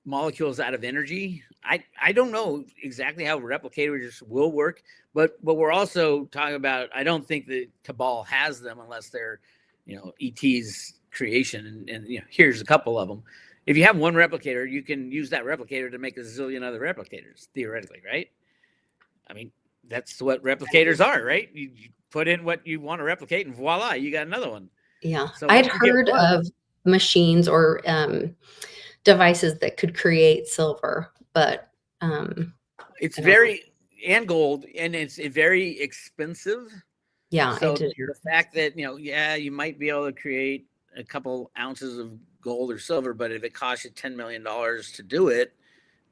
molecules out of energy. I don't know exactly how replicators will work, but we're also talking about, I don't think the cabal has them unless they're, ET's creation. And here's a couple of them. If you have one replicator, you can use that replicator to make a zillion other replicators, theoretically, right? I mean, that's what replicators are, right? You put in what you want to replicate and voila, you got another one. Yeah. So I'd heard of machines or devices that could create silver, but it's and gold, and it's very expensive. Yeah. So the fact that, you might be able to create a couple ounces of gold or silver, but if it costs you $10 million to do it,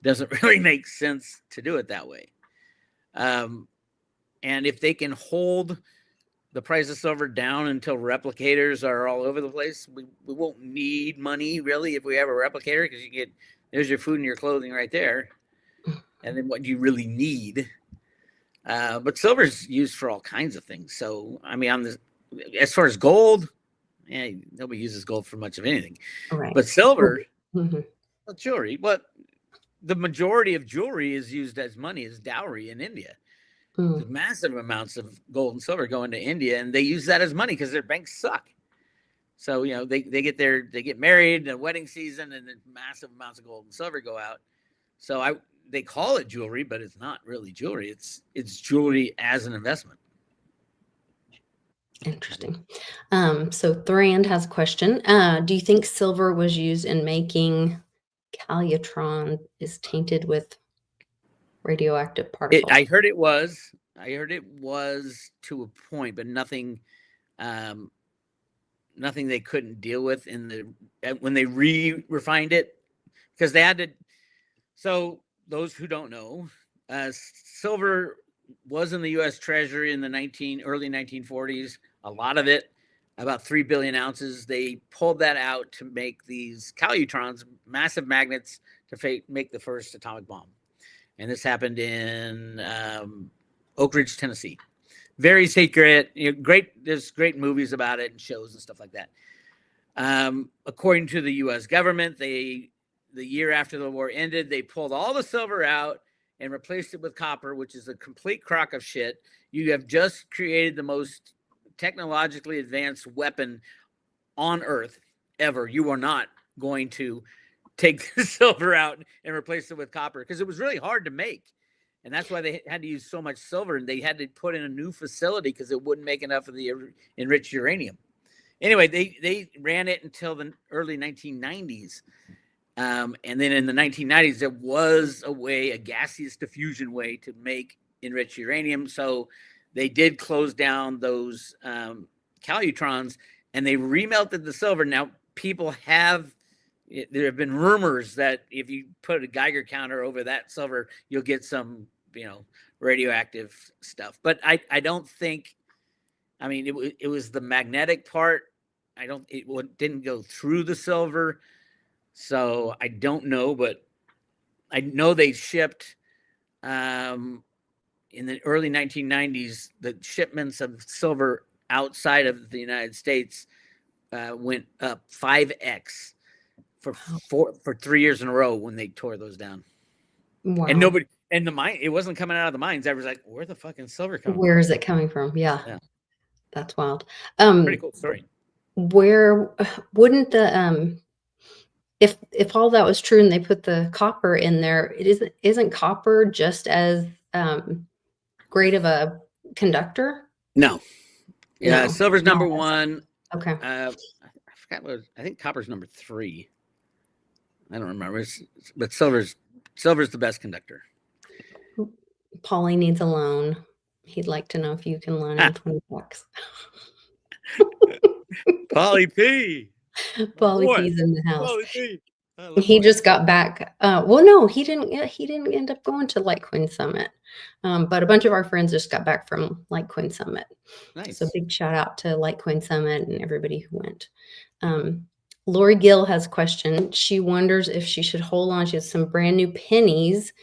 doesn't really make sense to do it that way. And if they can hold the price of silver down until replicators are all over the place, we won't need money really if we have a replicator, because there's your food and your clothing right there. And then what you really need. But silver's used for all kinds of things. So, I mean, as far as gold, nobody uses gold for much of anything. Right. But silver, jewelry, the majority of jewelry is used as money, as dowry in India. There's massive amounts of gold and silver going to India, and they use that as money because their banks suck. So, they get married, the wedding season, and then massive amounts of gold and silver go out. So they call it jewelry, but it's not really jewelry. It's jewelry as an investment. Interesting. So Thorand has a question. Do you think silver was used in making Calytron is tainted with radioactive particles? I heard it was. I heard it was to a point, but nothing, nothing they couldn't deal with when they refined it, because they had to. So those who don't know, silver was in the U.S. Treasury in the early 1940s. A lot of it, about 3 billion ounces. They pulled that out to make these calutrons, massive magnets, to make the first atomic bomb. And this happened in Oak Ridge, Tennessee. Very secret. Great. There's great movies about it and shows and stuff like that. According to the U.S. government, the year after the war ended, they pulled all the silver out and replaced it with copper, which is a complete crock of shit. You have just created the most technologically advanced weapon on Earth ever. You are not going to take the silver out and replace it with copper, because it was really hard to make. And that's why they had to use so much silver, and they had to put in a new facility because it wouldn't make enough of the enriched uranium. Anyway, they ran it until the early 1990s. And then in the 1990s, there was a gaseous diffusion way to make enriched uranium. So they did close down those calutrons, and they remelted the silver. Now, there have been rumors that if you put a Geiger counter over that silver, you'll get some, radioactive stuff. But I don't think, it was the magnetic part. It didn't go through the silver. So I don't know, but I know they shipped in the early 1990s, the shipments of silver outside of the United States went up 5x for 3 years in a row when they tore those down. Wow. And the mine, it wasn't coming out of the mines. Everyone's like, where the fucking silver coming Where is it coming from? Yeah. That's wild. Pretty cool story. Where wouldn't the if all that was true and they put the copper in there, isn't copper just as great of a conductor? No. Yeah, No, silver's number one. Okay. I forgot I think copper's number 3. I don't remember, but silver's the best conductor. Paulie needs a loan. He'd like to know if you can loan him $20. Paulie P. Paulie P's in the house. Paulie P. He just got back. Well, no, he didn't end up going to Litecoin Summit. But a bunch of our friends just got back from Litecoin Summit. Nice. So big shout out to Litecoin Summit and everybody who went. Lori Gill has a question. She wonders if she should hold on. She has some brand new pennies.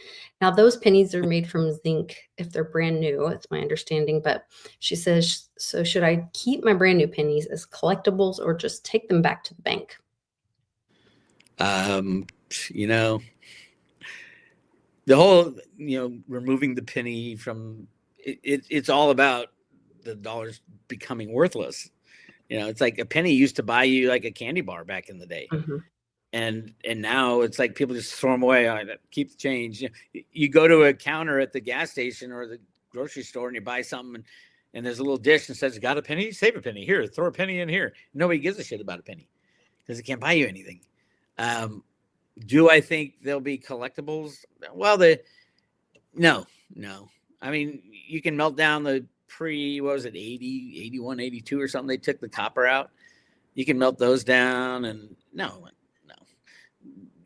Now, those pennies are made from zinc if they're brand new. It's my understanding. But she says, so should I keep my brand new pennies as collectibles or just take them back to the bank? The whole, removing the penny from it's all about the dollars becoming worthless. It's like a penny used to buy you like a candy bar back in the day. Mm-hmm. And now it's like people just throw them away. Keep the change. You go to a counter at the gas station or the grocery store and you buy something and there's a little dish that says, got a penny? Save a penny. Here, throw a penny in here. Nobody gives a shit about a penny because it can't buy you anything. Do I think there'll be collectibles? Well, no. You can melt down the 80, 81, 82 or something. They took the copper out. You can melt those down and no.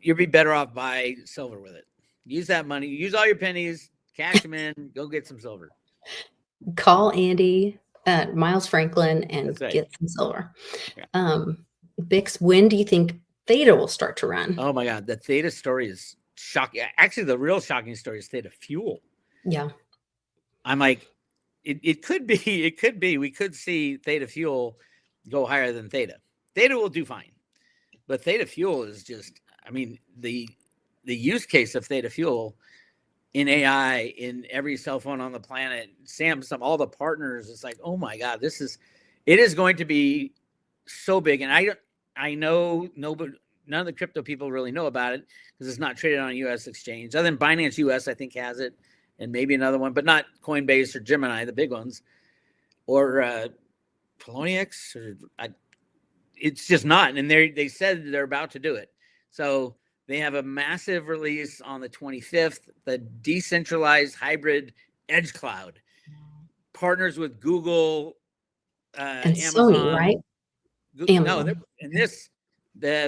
You'll be better off buy silver with it. Use that money. Use all your pennies, cash them in, go get some silver. Call Andy at Miles Franklin and get some silver. Yeah. BIX, when do you think Theta will start to run? Oh my God. The Theta story is shocking. Actually, the real shocking story is Theta Fuel. Yeah. I'm like, it could be, we could see Theta Fuel go higher than Theta. Theta will do fine. But Theta Fuel is just, the use case of Theta Fuel in AI, in every cell phone on the planet, Samsung, all the partners, it's like, oh my God, it is going to be so big. And I know none of the crypto people really know about it because it's not traded on a U.S. exchange. Other than Binance US, I think has it, and maybe another one, but not Coinbase or Gemini, the big ones, or Poloniex. It's just not. And they said they're about to do it. So they have a massive release on the 25th, the decentralized hybrid edge cloud. partners with Google, And Sony, Amazon. right? No, Amazon.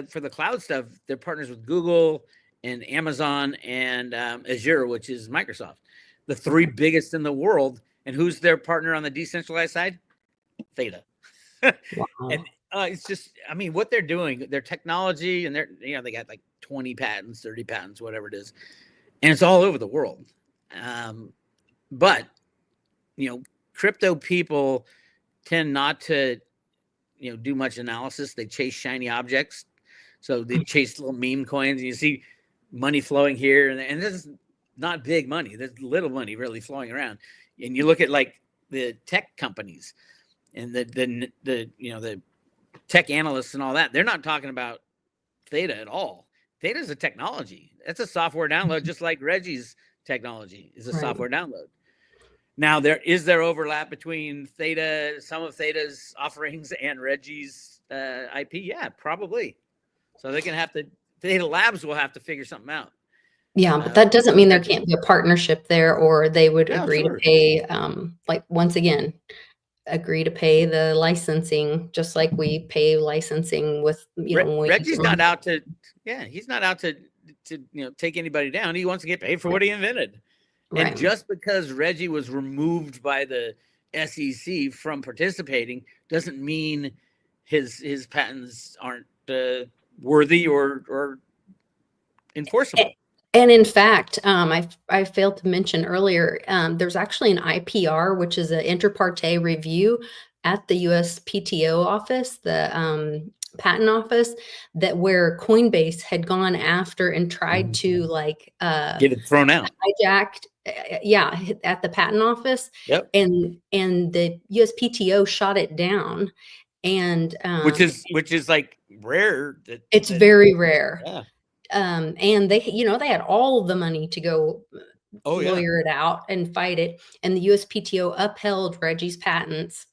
for the cloud stuff, they're partners with Google and Amazon and Azure, which is Microsoft, the three biggest in the world. And who's their partner on the decentralized side? Theta. Wow. And it's just, I mean, what they're doing, their technology, and they got like 20 patents, 30 patents, whatever it is, and it's all over the world. But crypto people tend not to do much analysis. They chase shiny objects, so they chase little meme coins, and you see money flowing here, and this is not big money. There's little money really flowing around. And you look at like the tech companies and the tech analysts and all that, they're not talking about Theta at all. Theta is a technology. That's a software download, just like Reggie's technology is a software download. Now, there overlap between Theta, some of Theta's offerings, and Reggie's IP? Yeah, probably. So Theta Labs will have to figure something out. Yeah, but that doesn't mean there can't be a partnership there, or they would agree to pay, like, once again, agree to pay the licensing, just like we pay licensing with, Reggie's not out to, he's not out to take anybody down. He wants to get paid for what he invented. Right. And just because Reggie was removed by the SEC from participating doesn't mean his patents aren't worthy or enforceable. And in fact, I failed to mention earlier, there's actually an IPR, which is an inter partes review at the USPTO office, the patent office, where Coinbase had gone after and tried to get it thrown out, hijacked, at the patent office. Yep. And the USPTO shot it down, and which is like rare. It's very rare. Yeah. And they had all the money to go lawyer it out and fight it. And the USPTO upheld Reggie's patents.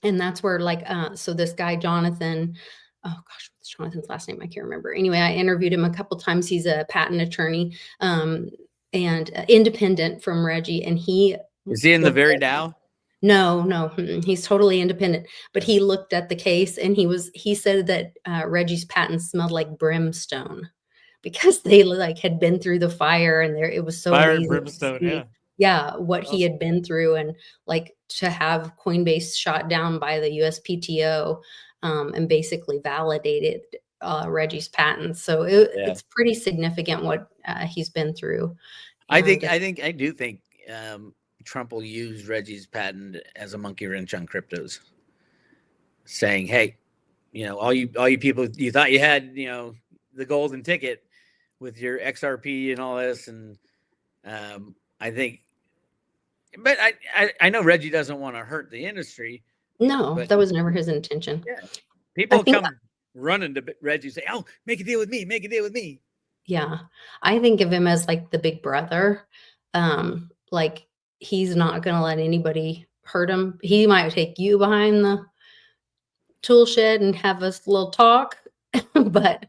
And that's where so this guy, Jonathan, oh gosh, what's Jonathan's last name? I can't remember. Anyway, I interviewed him a couple times. He's a patent attorney and independent from Reggie. And is he in the very Dow? No, he's totally independent. But he looked at the case, and he said that Reggie's patents smelled like brimstone, because they had been through the fire, and it was so fire and brimstone, what he had been through, and to have Coinbase shot down by the USPTO and basically validated Reggie's patents. So it's pretty significant what he's been through. I do think Trump will use Reggie's patent as a monkey wrench on cryptos, saying, "Hey, all you people, you thought you had the golden ticket with your XRP and all this," and I think, but I know Reggie doesn't want to hurt the industry. No, that was never his intention. Yeah, people come running to Reggie, say, "Oh, make a deal with me, make a deal with me." Yeah, I think of him as the big brother. He's not going to let anybody hurt him. He might take you behind the tool shed and have a little talk, but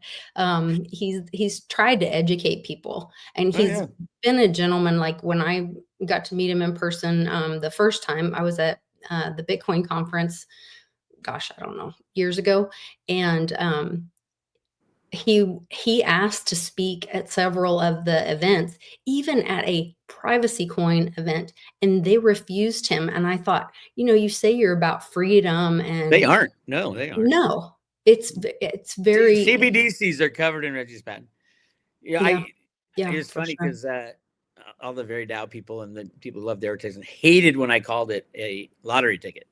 he's tried to educate people, and he's been a gentleman. When I got to meet him in person, the first time I was at the Bitcoin conference, gosh, I don't know, years ago, and he asked to speak at several of the events, even at a privacy coin event, and they refused him. And I thought, you say you're about freedom, and they aren't. No, they aren't. No, it's very CBDCs are covered in Reggie's patent. It's funny because all the very Dow people and the people who love the advertising hated when I called it a lottery ticket.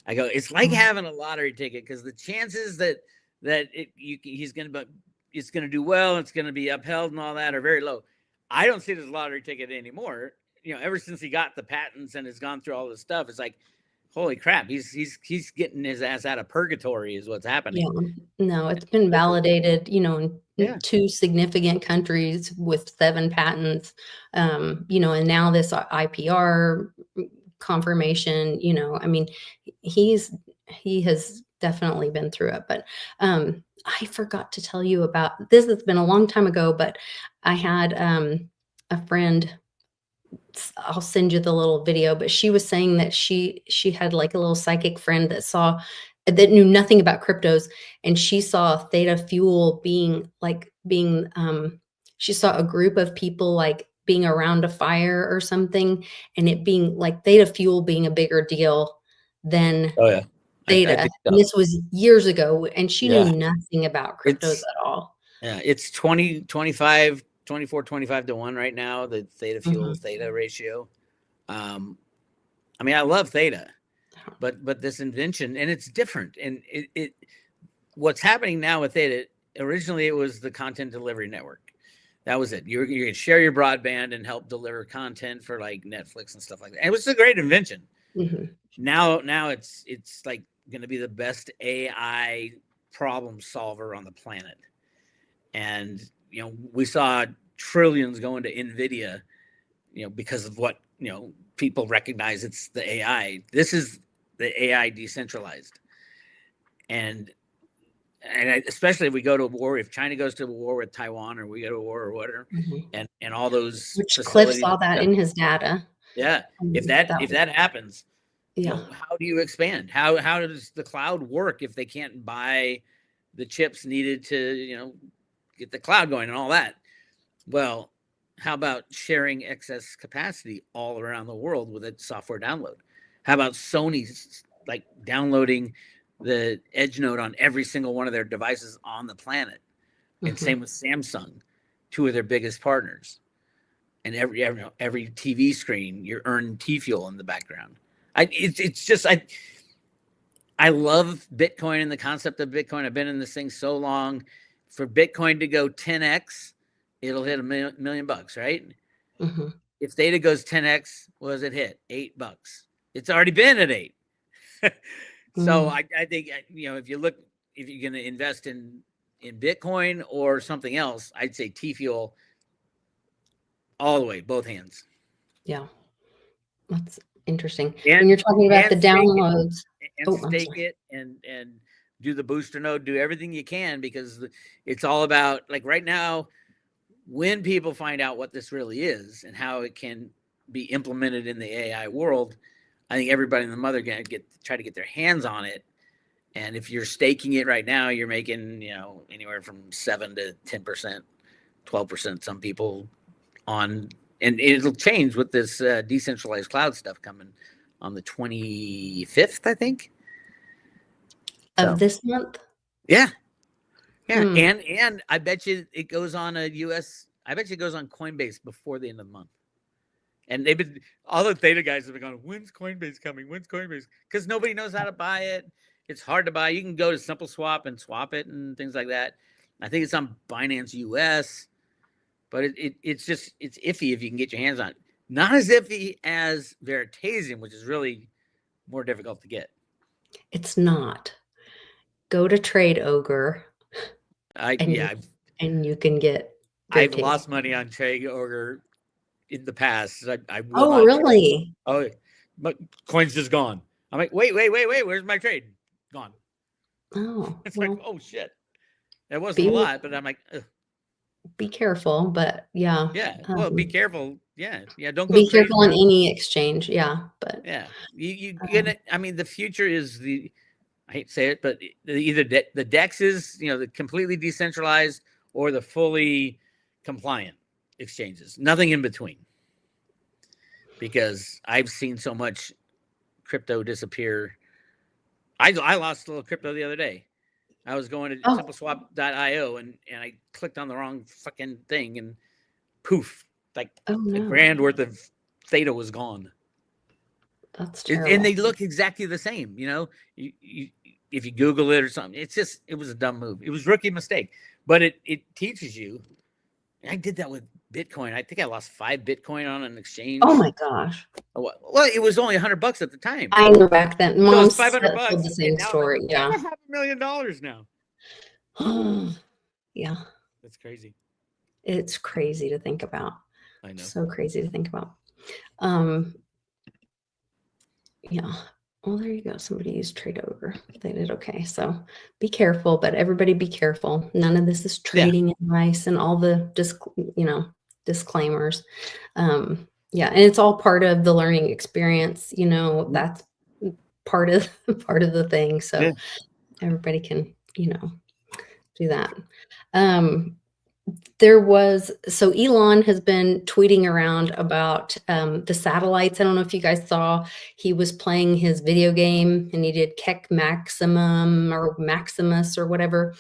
I go, it's like having a lottery ticket, because the chances that it's going to do well, it's going to be upheld and all that are very low. I don't see it as a lottery ticket anymore. Ever since he got the patents and has gone through all this stuff, it's like, holy crap, he's getting his ass out of purgatory is what's happening. Yeah. No, it's been validated, in 2 significant countries with 7 patents, and now this IPR confirmation, I mean, he has definitely been through it. But I forgot to tell you about this. It's been a long time ago, but I had a friend I'll send you the little video, but she was saying that she had like a little psychic friend that knew nothing about cryptos, and she saw Theta Fuel she saw a group of people like being around a fire or something, and it being like Theta Fuel being a bigger deal than Oh yeah, I Theta. think And so. this was years ago, and she knew Yeah, nothing about cryptos it's at all. it's 20, 25, 24, 25 to 1 right now, the Theta Fuel Mhm. Theta ratio. I mean, I love Theta, but this invention, and it's different, and it what's happening now with Theta. Originally, it was the content delivery network. That was it. You can share your broadband and help deliver content for like Netflix and stuff like that. And it was a great invention. Mhm. Now it's like going to be the best AI problem solver on the planet. And we saw trillions going to Nvidia, because of what people recognize it's the AI. This is the AI decentralized, and especially if we go to a war, if China goes to a war with Taiwan, or we go to a war or whatever, Mhm. and all those Which Cliff facilities. saw that in his data. Yeah, if that happens, Yeah. how do you expand? How does the cloud work if they can't buy the chips needed to get the cloud going and all that? Well, how about sharing excess capacity all around the world with a software download? How about Sony's like downloading the Edge node on every single one of their devices on the planet? And Mhm. same with Samsung, two of their biggest partners. And every TV screen, you're earning T-Fuel in the background. I love Bitcoin and the concept of Bitcoin. I've been in this thing so long. For Bitcoin to go 10x, it'll hit $1 million, right? Mhm. If Theta goes 10x, what does it hit? $8. It's already been at 8. So Mm. I think if you're going to invest in Bitcoin or something else, I'd say T-Fuel all the way, both hands. Yeah. That's interesting. When And you're talking about the stake it, downloads. and Oh, I'm stake sorry. it, and do the booster node, do everything you can, because it's all about, like, right now, when people find out what this really is and how it can be implemented in the AI world, I think everybody and the mother gonna try to get their hands on it. And if you're staking it right now, you're making anywhere from 7 to 10%, 12%. Some people on, and it'll change with this decentralized cloud stuff coming on the 25th, I think. Of So this month? yeah, yeah, Hmm. and I bet you it goes on a US. I bet you it goes on Coinbase before the end of the month. And they've been, all the Theta guys have been going, when's Coinbase coming? When's Coinbase? Because nobody knows how to buy it. It's hard to buy. You can go to Simple Swap and swap it and things like that. I think it's on Binance US, but it's iffy if you can get your hands on it. Not as iffy as Veritasium, which is really more difficult to get. It's not. Go to Trade Ogre and Yeah, you can get I've Veritasium. lost money on Trade Ogre in the past. I will Oh, not trust. really? Oh, but coin's just gone. I'm like, wait, where's my trade? Gone. Oh, It's like, well, oh shit. It wasn't a be lot, but I'm like, ugh. be careful, but yeah. Yeah. Well, be careful. Yeah, don't go Be crazy. careful on any exchange. Yeah, but Yeah, you um, gonna. I mean, the future is the. I hate to say it, but either the DEX is the completely decentralized, or the fully compliant exchanges. Nothing in between. Because I've seen so much crypto disappear. I lost a little crypto the other day. I was going to oh, simpleswap.io and I clicked on the wrong fucking thing, and poof, like oh a no, grand worth of Theta was gone. that's And terrible. they look exactly the same. If you Google it or something, it was a dumb move. It was rookie mistake, but it teaches you. I did that with Bitcoin. I think I lost 5 Bitcoin on an Oh exchange. my gosh. Well, it was only $100 at the time. I know back then. So Mom it's 500 told the bucks, and same now I'm like, story. that's Yeah. $500,000 now. Yeah. That's crazy. It's crazy to think about. I know. So crazy to think about. Um, yeah. Well, there you go. Somebody used Trade Ogre. They did okay. So be careful, but everybody be careful. None of this is Yeah. trading advice and all the disclaimers. Yeah, and it's all part of the learning experience, Mhm. that's part of part of the thing, Yeah. so everybody can, do that. Um, so Elon has been tweeting around about the satellites. I don't know if you guys saw, he was playing his video game and he did Keck Maximum or Maximus or whatever.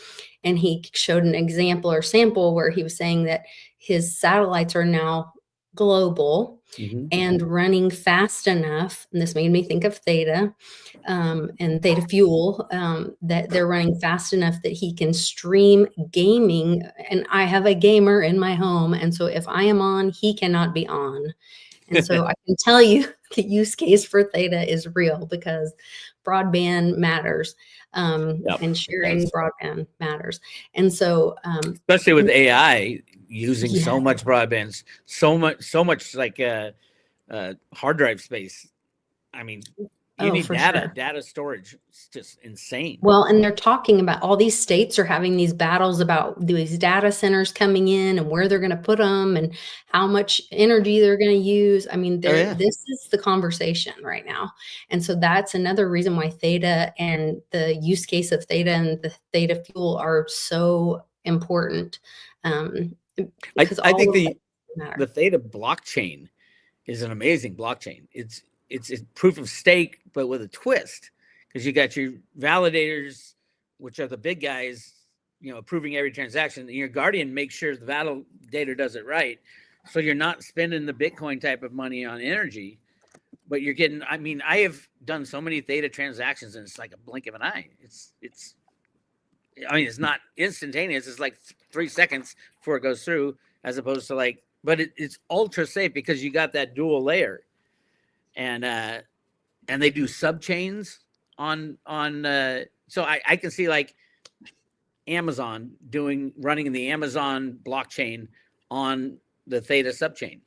And he showed an example or sample where he was saying that his satellites are now global Mhm. and running fast enough. And this made me think of Theta and Theta Fuel, that they're running fast enough that he can stream gaming. And I have a gamer in my home. And so if I am on, he cannot be on. And so I can tell you the use case for Theta is real because broadband matters, Yep. and It sharing does. broadband matters. And so, Especially with AI using yeah, so much broadband, so much like hard drive space. I mean, you oh, need for data. sure. Data storage. It's just insane. Well, and they're talking about all these states are having these battles about these data centers coming in and where they're going to put them and how much energy they're going to use. I mean, Oh yeah. this is the conversation right now. And so that's another reason why Theta and the use case of Theta and the Theta fuel are so important. Um, because I think all of that the matter. Theta blockchain is an amazing blockchain. It's a proof of stake, but with a twist, because you got your validators, which are the big guys, approving every transaction. And your guardian makes sure the validator does it right, so you're not spending the Bitcoin type of money on energy, but you're getting. I mean, I have done so many Theta transactions, and it's like a blink of an eye. It's. I mean, it's not instantaneous. It's like 3 seconds before it goes through, as opposed to but it's ultra safe because you got that dual layer, and and they do sub chains on. So I can see like Amazon running in the Amazon blockchain on the Theta subchain,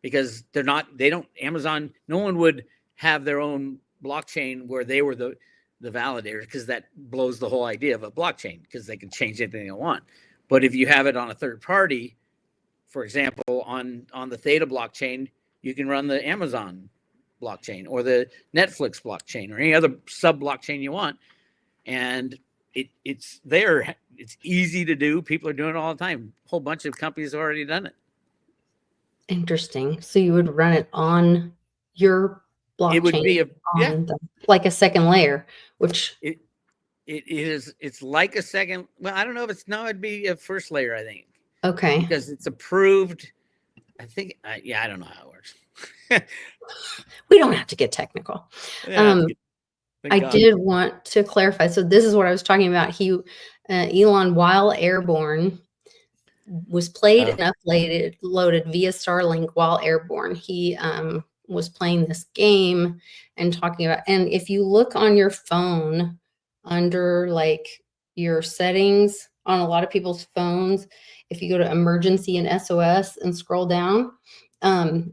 because they don't Amazon, no one would have their own blockchain where they were the validator, because that blows the whole idea of a blockchain, because they can change anything they want. But if you have it on a third party, for example, on the Theta blockchain, you can run the Amazon blockchain or the Netflix blockchain or any other sub blockchain you want, and it's there. It's easy to do. People are doing it all the time. A whole bunch of companies have already done it. Interesting. So you would run it on your It would blockchain be yeah. like a second layer, which It it's like a second. Well, I don't know if it's no. It'd be a first layer, I think, okay. because it's approved. I think. Yeah, I don't know how it works. We don't have to get technical. Yeah, thank I God. did want to clarify. So this is what I was talking about. Elon, while airborne, was played Oh, and loaded via Starlink while airborne. He was playing this game and talking about, and if you look on your phone under like your settings on a lot of people's phones, if you go to emergency and SOS and scroll down,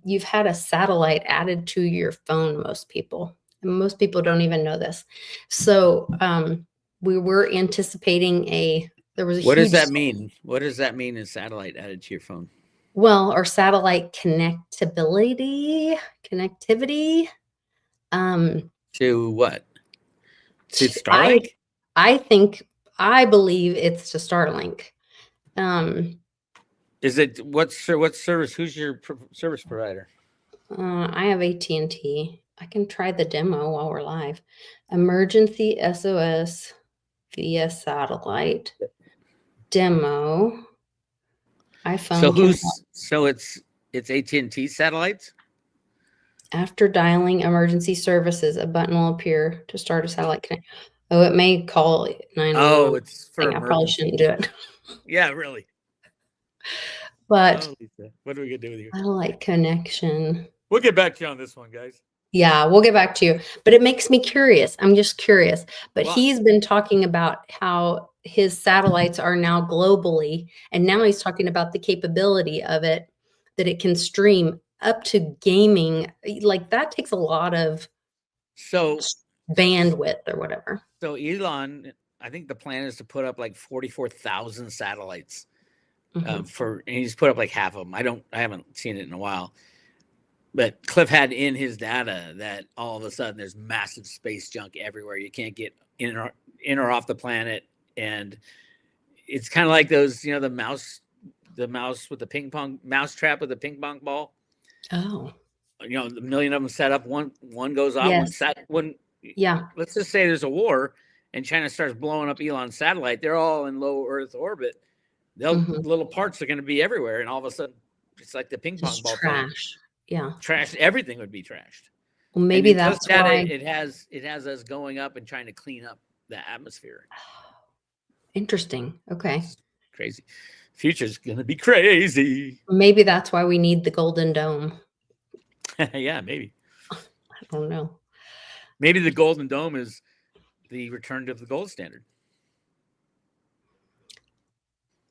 you've had a satellite added to your phone, most people. And most people don't even know this. So we were anticipating there was a what does huge, that mean? What does that mean? Is satellite added to your phone? well, or satellite connectivity. Um, To what? To I Starlink? I think I believe it's to Starlink. Um, Is it what service? Who's your service provider? I have AT&T. I can try the demo while we're live. Emergency SOS via satellite demo. So iPhone can, it's AT&T satellites. after dialing emergency services, a button will appear to start a satellite connect. Oh, it may call Oh, 911. it's for I probably emergency. shouldn't do it. Yeah, really. But Oh, Lisa, what are we gonna do with you? satellite connection. We'll get back to you on this one, guys. Yeah, we'll get back to you. But it makes me curious. I'm just curious. But Well, he's been talking about how his satellites are now globally, and now he's talking about the capability of it, that it can stream up to gaming. Like that takes a lot of so bandwidth or whatever. so Elon, I think the plan is to put up like 44,000 satellites Mhm. and he's put up like half of them. I haven't seen it in a while. But Cliff had in his data that all of a sudden there's massive space junk everywhere. You can't get in or off the planet, and it's kind of like those, the mouse with the ping pong mouse trap with the ping pong ball. Oh, A million of them set up. One goes off. yes. Yeah. Let's just say there's a war, and China starts blowing up Elon's satellite. They're all in low Earth orbit. Little parts are going to be everywhere, and all of a sudden, it's like the ping pong ball. Trash. Yeah. Trash. Everything would be trashed. Well, maybe that's why it has us going up and trying to clean up the atmosphere. Interesting. Okay. It's crazy. Future's gonna be crazy. Maybe that's why we need the Golden Dome. Yeah, maybe. I don't know. Maybe the Golden Dome is the return to the gold standard.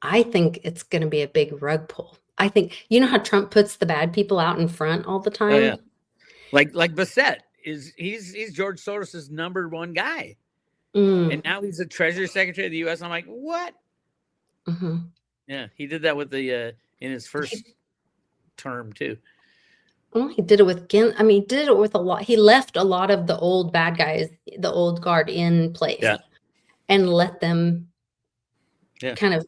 I think it's going to be a big rug pull. I think, how Trump puts the bad people out in front all the time? Oh, yeah. Like Bassett he's George Soros's #1 guy. And now he's the Treasury Secretary of the U.S. I'm like, what? Mm-hmm. Yeah, he did that with in his first term too. Well, he did it with he did it with a lot. He left a lot of the old bad guys, the old guard in place, and let them kind of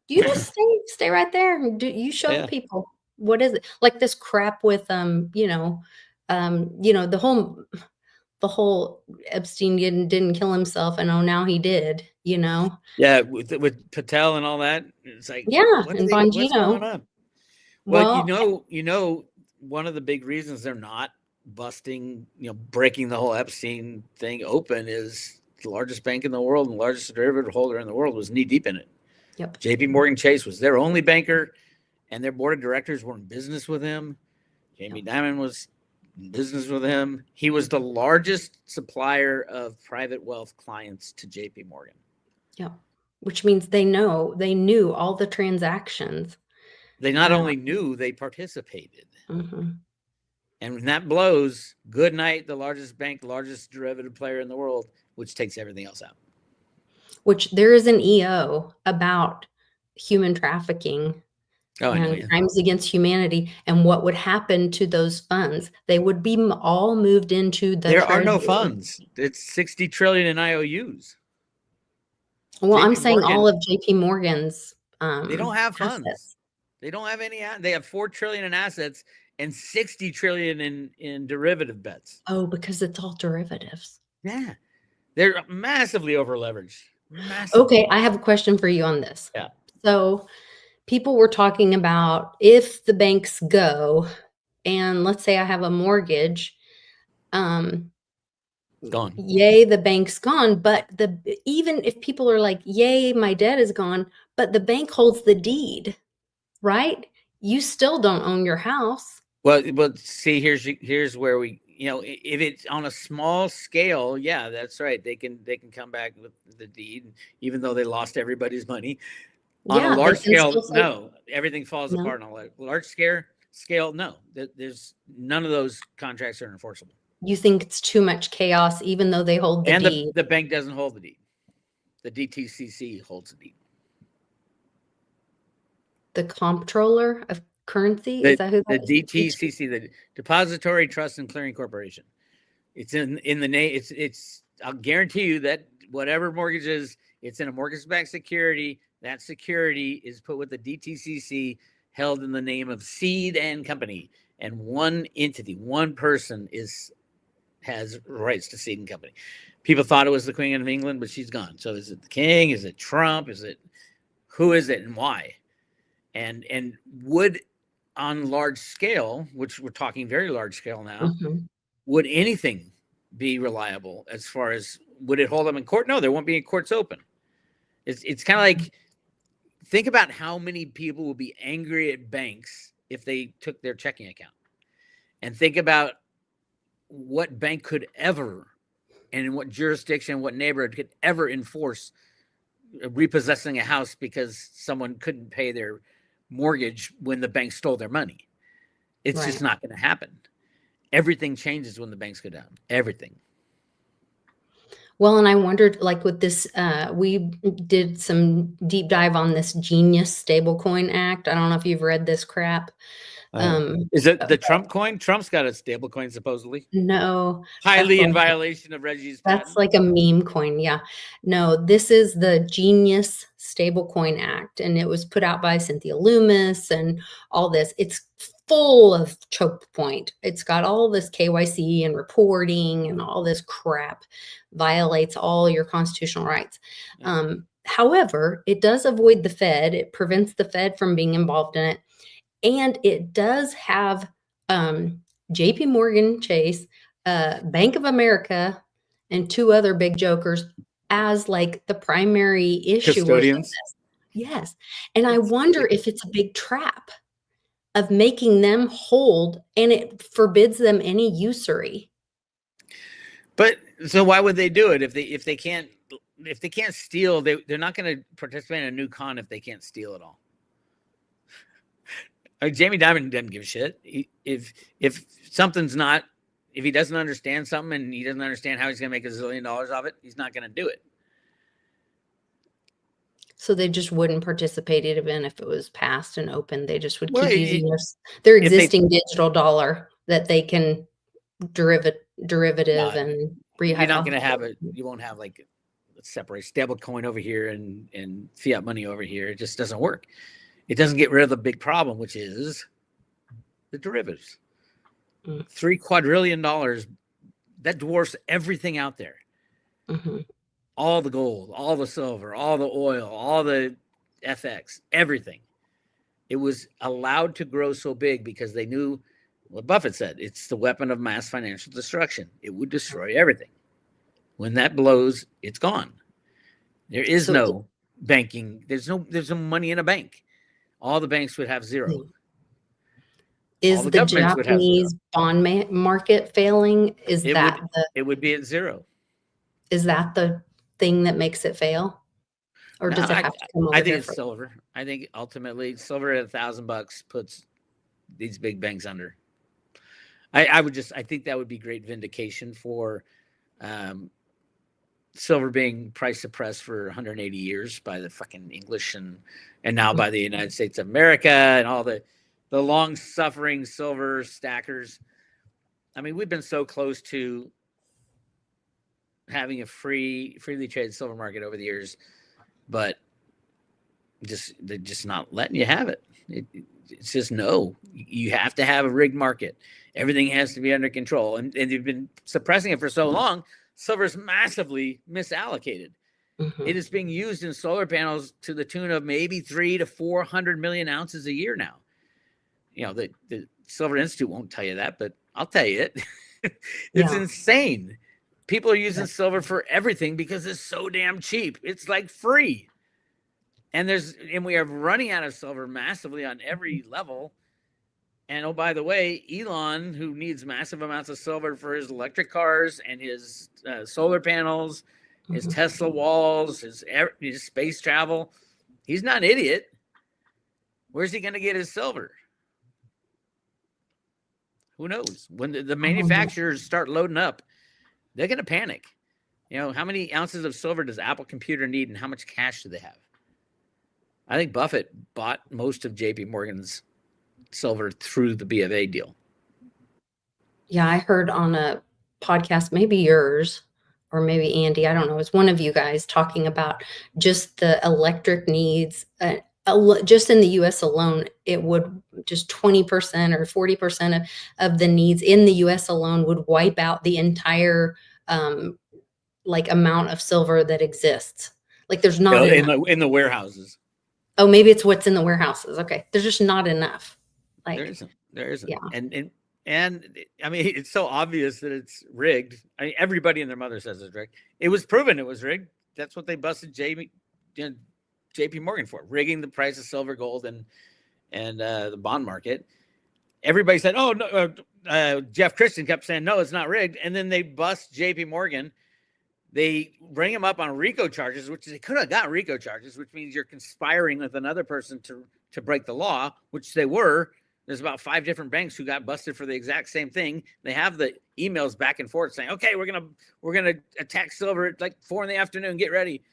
you just stay right there and you show the people what is it, like this crap with the whole Epstein didn't kill himself, and now he did, Yeah, with Patel and all that. It's like, and Bongino. What's going on? Well, one of the big reasons they're not busting, breaking the whole Epstein thing open is the largest bank in the world and the largest derivative holder in the world was knee deep in it. Yep. JP Morgan Chase was their only banker, and their board of directors were in business with him. Jamie Dimon was in business with him. He was the largest supplier of private wealth clients to JP Morgan. Yeah. Which means they knew all the transactions. They not only knew, they participated. Mm-hmm. And when that blows, good night, the largest bank, the largest derivative player in the world, which takes everything else out. Which there is an EO about human trafficking and crimes against humanity, and what would happen to those funds. They would be all moved into the There are no funds. It's 60 trillion in IOUs. Well, I'm saying all of JP Morgan's they don't have funds. Assets. They don't have any. They have 4 trillion in assets and 60 trillion in derivative bets. Oh, because it's all derivatives. Yeah. They're massively over leveraged. Okay, I have a question for you on this. Yeah. So people were talking about if the banks go, and let's say I have a mortgage, gone. Yay, the bank's gone. But even if people are like, yay, my debt is gone, but the bank holds the deed, right? You still don't own your house. Well, see, here's where we, if it's on a small scale, yeah, that's right. They can come back with the deed, even though they lost everybody's money. On a large scale, no, everything falls apart. On a large scale, no. There's none of those contracts are enforceable. You think it's too much chaos, even though they hold the deed? And the bank doesn't hold the deed. The DTCC holds the deed. The comptroller of currency? Is that who that the DTCC, the Depository Trust and Clearing Corporation. It's in the name. It's I'll guarantee you that whatever mortgage is, it's in a mortgage-backed security. That security is put with the DTCC, held in the name of Seed and Company, and one entity, one person has rights to Seed and Company. People thought it was the Queen of England, but she's gone. So is it the King? Is it Trump? Who is it and why? And would, on large scale, which we're talking very large scale now, would anything be reliable as far as, would it hold them in court? No, there won't be any courts open. It's kind of like, think about how many people would be angry at banks if they took their checking account. And think about what bank could ever, and in what jurisdiction, what neighborhood could ever enforce repossessing a house because someone couldn't pay their mortgage when the bank stole their money. It's just not going to happen. Everything changes when the banks go down. Everything. Well, and I wondered, like with this, we did some deep dive on this Genius Stablecoin Act. I don't know if you've read this crap. Is it the Trump coin? Trump's got a stable coin, supposedly. No, that's Highly in like violation of Reggie's that's patent. like a meme coin. Yeah. No, this is the Genius Stablecoin Act, and it was put out by Cynthia Loomis and all this. It's full of choke point. It's got all this KYC and reporting and all this crap, violates all your constitutional rights. However, it does avoid the Fed. It prevents the Fed from being involved in it. And it does have JP Morgan Chase, Bank of America, and two other big jokers as like the primary issuers. Custodians. Yes. And I wonder if it's a big trap of making them hold, and it forbids them any usury. But so why would they do it if they can't steal? They're not going to participate in a new con if they can't steal it all. Jamie Dimon doesn't give a shit. If he doesn't understand something and he doesn't understand how he's going to make $1 zillion off it, he's not going to do it. So they just wouldn't participate even if it was passed and open. They just would keep using their existing digital dollar that they can derivative and you're not going to have it. You won't have like separate stable coin over here and fiat money over here. It just doesn't work. It doesn't get rid of the big problem, which is the derivatives. $3 quadrillion, that dwarfs everything out there. All the gold, all the silver, all the oil, all the FX, everything. It was allowed to grow so big because they knew what Buffett said. It's the weapon of mass financial destruction. It would destroy everything. When that blows, it's gone. There is no banking. There's no money in a bank. All the banks would have zero. Is the Japanese bond market failing? It would be at zero. Is that the thing that makes it fail? Or does it have to come over? I think it's silver. I think ultimately silver at $1,000 puts these big banks under. I think that would be great vindication for silver being price suppressed for 180 years by the fucking English and now by the United States of America and all the long suffering silver stackers. I mean, we've been so close to having a freely traded silver market over the years, but they're just not letting you have it. It's just no. You have to have a rigged market. Everything has to be under control, and you've been suppressing it for so long. Silver's massively misallocated. It is being used in solar panels to the tune of maybe 300 to 400 million ounces a year now. You know, the Silver Institute won't tell you that, but I'll tell you it. It's insane. People are using silver for everything because it's so damn cheap. It's like free. And we are running out of silver massively on every level. And oh, by the way, Elon, who needs massive amounts of silver for his electric cars and his solar panels, his Tesla walls, his space travel, he's not an idiot. Where's he going to get his silver? Who knows? When the manufacturers start loading up, they're going to panic. You know, how many ounces of silver does Apple Computer need and how much cash do they have? I think Buffett bought most of JP Morgan's silver through the B of A deal. Yeah, I heard on a podcast, maybe yours or maybe Andy, I don't know, it's one of you guys talking about just the electric needs. Just in the US alone, it would just 20% or 40% of the needs in the US alone would wipe out the entire amount of silver that exists. Like there's not enough. In the warehouses. Oh, maybe it's what's in the warehouses. Okay. There's just not enough. Like there isn't. Yeah. And I mean, it's so obvious that it's rigged. I mean, everybody and their mother says it's rigged. It was proven it was rigged. That's what they busted JP Morgan for, rigging the price of silver, gold, and the bond market. Everybody said, "Oh no." Jeff Christian kept saying, "No, it's not rigged," and then they bust JP Morgan. They bring him up on RICO charges, which they could have got RICO charges, which means you're conspiring with another person to break the law, which they were There's about 5 different banks who got busted for the exact same thing. They have the emails back and forth saying, okay, we're gonna attack silver at like 4 p.m. Get ready.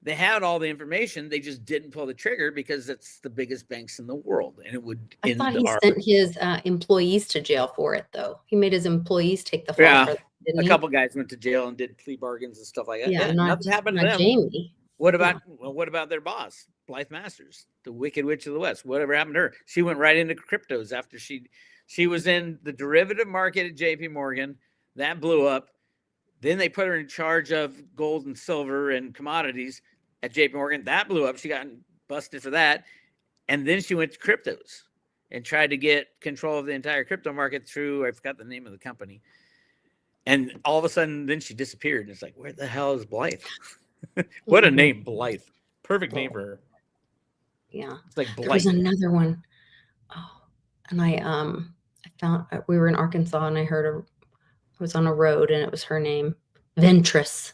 They had all the information. They just didn't pull the trigger because it's the biggest banks in the world, and it would I end thought he our. sent his employees to jail for it, though. He made his employees take the fall Yeah, for that, didn't a he? couple guys went to jail and did plea bargains and stuff like that. Yeah, Yeah, not nothing happened to them. Jamie. What about their boss, Blythe Masters, the Wicked Witch of the West? Whatever happened to her? She went right into cryptos after she was in the derivative market at JP Morgan. That blew up. Then they put her in charge of gold and silver and commodities at JP Morgan. That blew up. She got busted for that. And then she went to cryptos and tried to get control of the entire crypto market through, I forgot the name of the company. And all of a sudden, then she disappeared. And it's like, where the hell is Blythe? What a name, Blythe. Perfect name for her. Yeah. It's like Blythe. There was another one. Oh, and I found, we were in Arkansas and I was on a road and it was her name, Ventress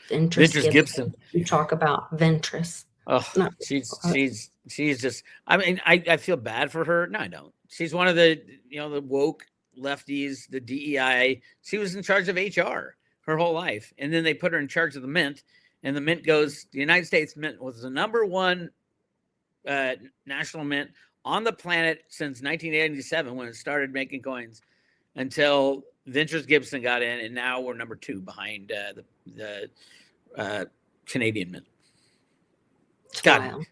Gibson. You talk about Ventress. Oh, she's just, I mean, I feel bad for her. No, I don't. She's one of the, the woke lefties, the DEI. She was in charge of HR her whole life. And then they put her in charge of the mint, and the mint goes, the United States Mint was the #1 national mint on the planet since 1987 when it started making coins until Ventures Gibson got in, and now we're #2 behind the Canadian Mint. God,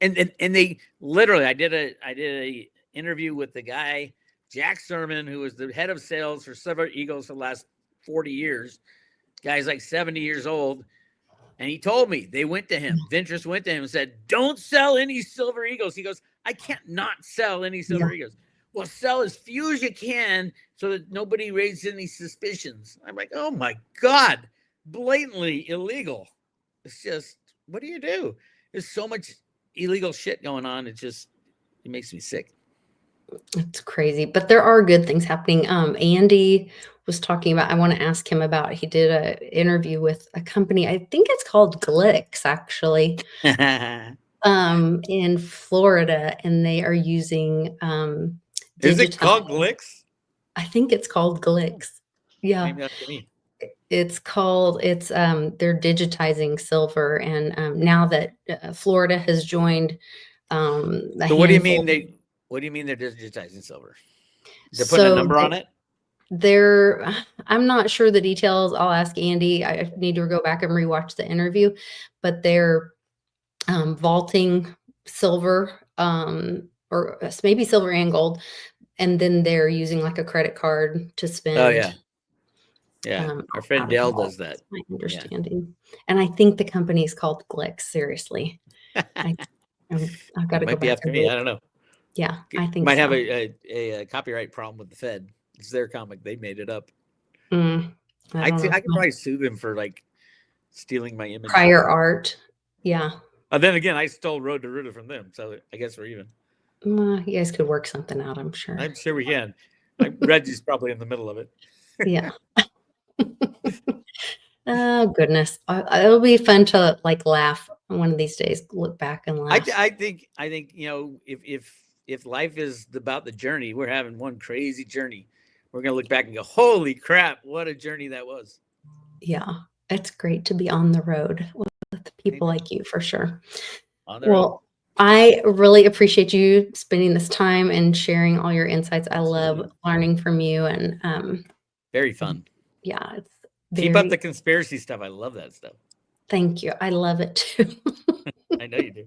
and they literally, I did a interview with the guy Jack Sermon, who was the head of sales for Silver Eagles for the last 40 years. Guy's like 70 years old, and he told me they went to him. Ventures went to him and said, "Don't sell any Silver Eagles." He goes, "I can't not sell any Silver Eagles." Well, sell as few as you can so that nobody raises any suspicions. I'm like, oh my God, blatantly illegal. It's just, what do you do? There's so much illegal shit going on. It makes me sick. It's crazy, but there are good things happening. Andy was talking about, I want to ask him about, he did an interview with a company, I think it's called BRICS, actually, in Florida, and they are using Is it called BRICS? I think it's called BRICS. Yeah. Maybe that's to me. They're digitizing silver, and now that Florida has joined, so what do you mean they're digitizing silver? They're putting a number on it? I'm not sure the details. I'll ask Andy. I need to go back and rewatch the interview, but they're vaulting silver, or maybe silver and gold, and then they're using like a credit card to spend. Oh yeah. Yeah, our friend Dale does that. My understanding. Yeah. And I think the company is called BRICS. Seriously, I've got to go back. After me. I don't know. Yeah, I think might have a copyright problem with the Fed. It's their comic. They made it up. I could probably sue them for like stealing my image. Prior art. Yeah. Then again, I stole Road to Roota from them, so I guess we're even. You guys could work something out. I'm sure. I'm sure we can. Reggie's probably in the middle of it. Yeah. Oh goodness, it'll be fun to like laugh one of these days. Look back and laugh. I think if life is about the journey, we're having one crazy journey. We're gonna look back and go, "Holy crap, what a journey that was!" Yeah, it's great to be on the road with people like you, for sure. Well, I really appreciate you spending this time and sharing all your insights. I love learning from you, and very fun. Yeah, it's keep up the conspiracy stuff. I love that stuff. Thank you. I love it too. I know you do.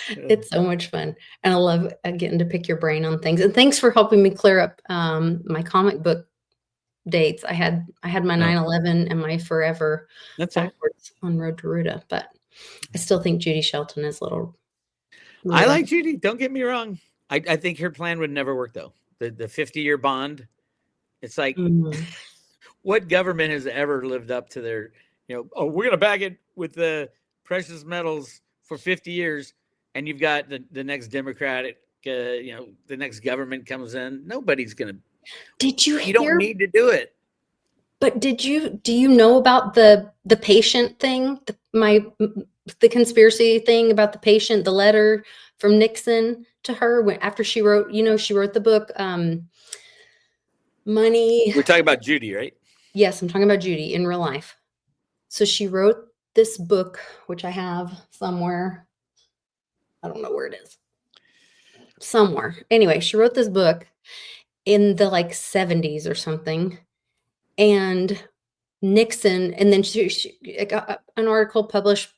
It's so much fun, and I love getting to pick your brain on things. And thanks for helping me clear up my comic book dates. I had my 9/11 and my Forever backwards on Road to Roota, but I still think Judy Shelton is little. I like Judy. Don't get me wrong. I think her plan would never work though. The 50-year bond. It's like, what government has ever lived up to their, we're going to back it with the precious metals for 50 years. And you've got the next Democratic, the next government comes in. Nobody's going to. Did you You don't need to do it. But do you know about the patient thing? The conspiracy thing about the patient, the letter from Nixon to her when after she wrote, she wrote the book Money. We're talking about Judy, right? Yes, I'm talking about Judy in real life. So she wrote this book, which I have somewhere. I don't know where it is. Somewhere. Anyway, she wrote this book in the 70s or something. And Nixon, and then she got an article published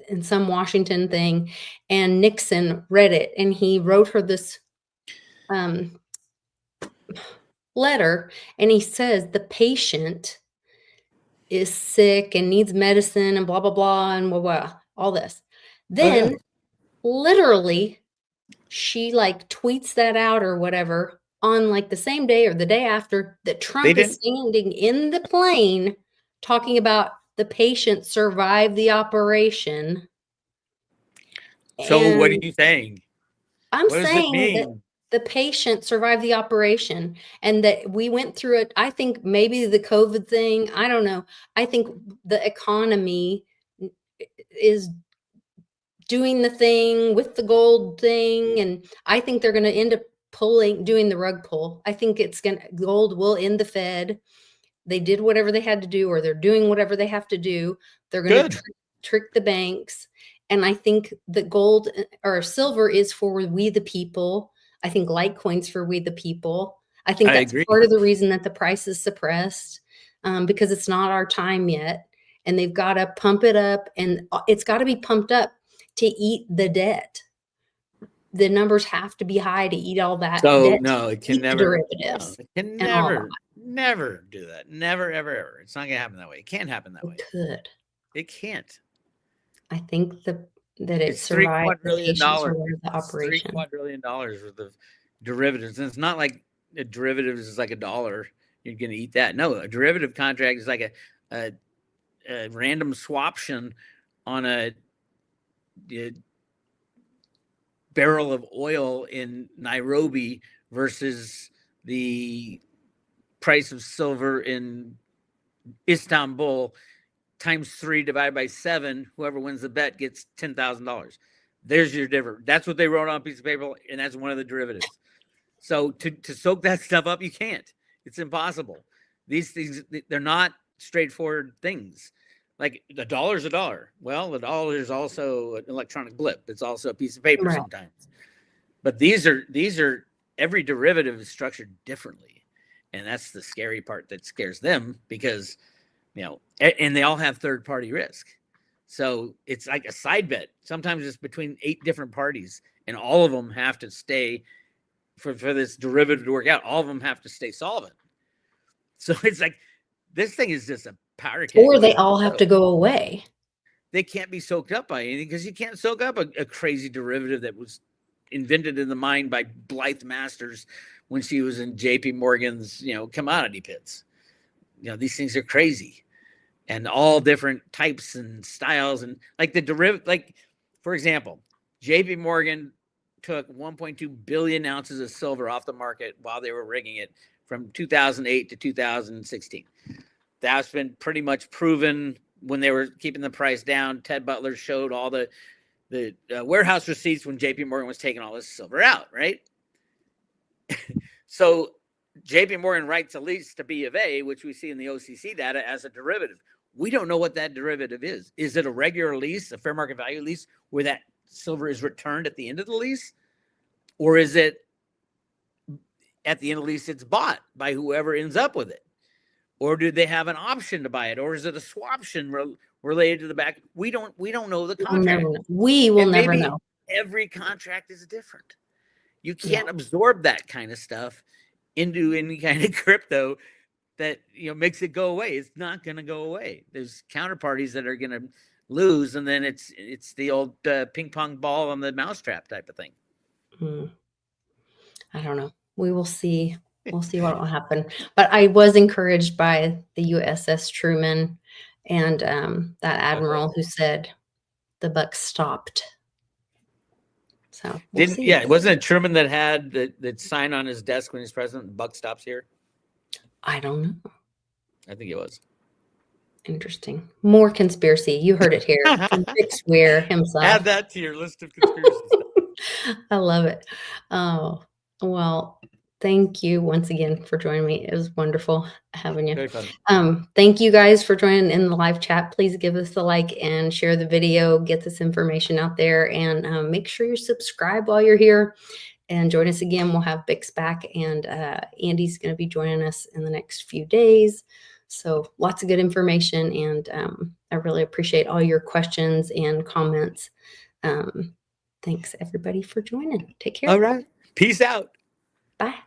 in some Washington thing, and Nixon read it, and he wrote her this letter, and he says the patient is sick and needs medicine and blah, blah, blah, and blah, blah, all this. Then literally she tweets that out or whatever on the same day or the day after that Trump is standing in the plane talking about the patient survived the operation. So what are you saying? I'm saying that the patient survived the operation and that we went through it. I think maybe the COVID thing, I don't know. I think the economy is doing the thing with the gold thing. And I think they're going to end up doing the rug pull. I think gold will end the Fed. They did whatever they had to do, or they're doing whatever they have to do. They're going to trick the banks. And I think that gold or silver is for we the people. I think Litecoin's for we the people. I think that's part of the reason that the price is suppressed, because it's not our time yet. And they've got to pump it up, and it's got to be pumped up to eat the debt. The numbers have to be high to eat all that. So no, it can never. Derivatives. No, it can never do that. Never, ever, ever. It's not going to happen that way. It can't happen that way. It could. It can't. I think that it survived the operation. $3 quadrillion worth of derivatives, and it's not like a derivative is like $1. You're going to eat that. No, a derivative contract is like a random swaption on a barrel of oil in Nairobi versus the price of silver in Istanbul times 3 divided by 7. Whoever wins the bet gets $10,000. There's your difference. That's what they wrote on a piece of paper, and that's one of the derivatives. So to soak that stuff up, you can't. It's impossible. These things, they're not straightforward things. Like the dollar's a dollar. Well, the dollar is also an electronic blip. It's also a piece of paper sometimes. But these are every derivative is structured differently. And that's the scary part that scares them, because, and they all have third party risk. So it's like a side bet. Sometimes it's between 8 different parties, and all of them have to stay for this derivative to work out. All of them have to stay solvent. So it's like, this thing is just a powder keg. Or they all have to go away. They can't be soaked up by anything, because you can't soak up a crazy derivative that was invented in the mind by Blythe Masters when she was in JP Morgan's, commodity pits. These things are crazy, and all different types and styles. And like the derivative, like, for example, JP Morgan took 1.2 billion ounces of silver off the market while they were rigging it from 2008 to 2016. That's been pretty much proven when they were keeping the price down. Ted Butler showed all the warehouse receipts when JP Morgan was taking all this silver out, right? So JP Morgan writes a lease to B of A, which we see in the OCC data as a derivative. We don't know what that derivative is. Is it a regular lease, a fair market value lease, where that silver is returned at the end of the lease? Or is it at the end of the lease, it's bought by whoever ends up with it? Or do they have an option to buy it? Or is it a swaption related to the back? We don't know the contract. We will never know. Every contract is different. You can't absorb that kind of stuff into any kind of crypto that makes it go away. It's not going to go away. There's counterparties that are going to lose, and then it's the old ping pong ball on the mousetrap type of thing. I don't know. We will see. We'll see what will happen. But I was encouraged by the USS Truman and that admiral who said the buck stopped. So wasn't it Truman that had that sign on his desk when he's president? The buck stops here. I don't know. I think it was. Interesting. More conspiracy. You heard it here from BIX WEIR himself. Add that to your list of conspiracies. I love it. Oh, well, thank you once again for joining me. It was wonderful having you. Very fun. Thank you guys for joining in the live chat. Please give us a like and share the video, get this information out there, and make sure you subscribe while you're here. And join us again. We'll have BIX back, and Andy's going to be joining us in the next few days. So lots of good information, and I really appreciate all your questions and comments. Thanks, everybody, for joining. Take care. All right. Peace out. Bye.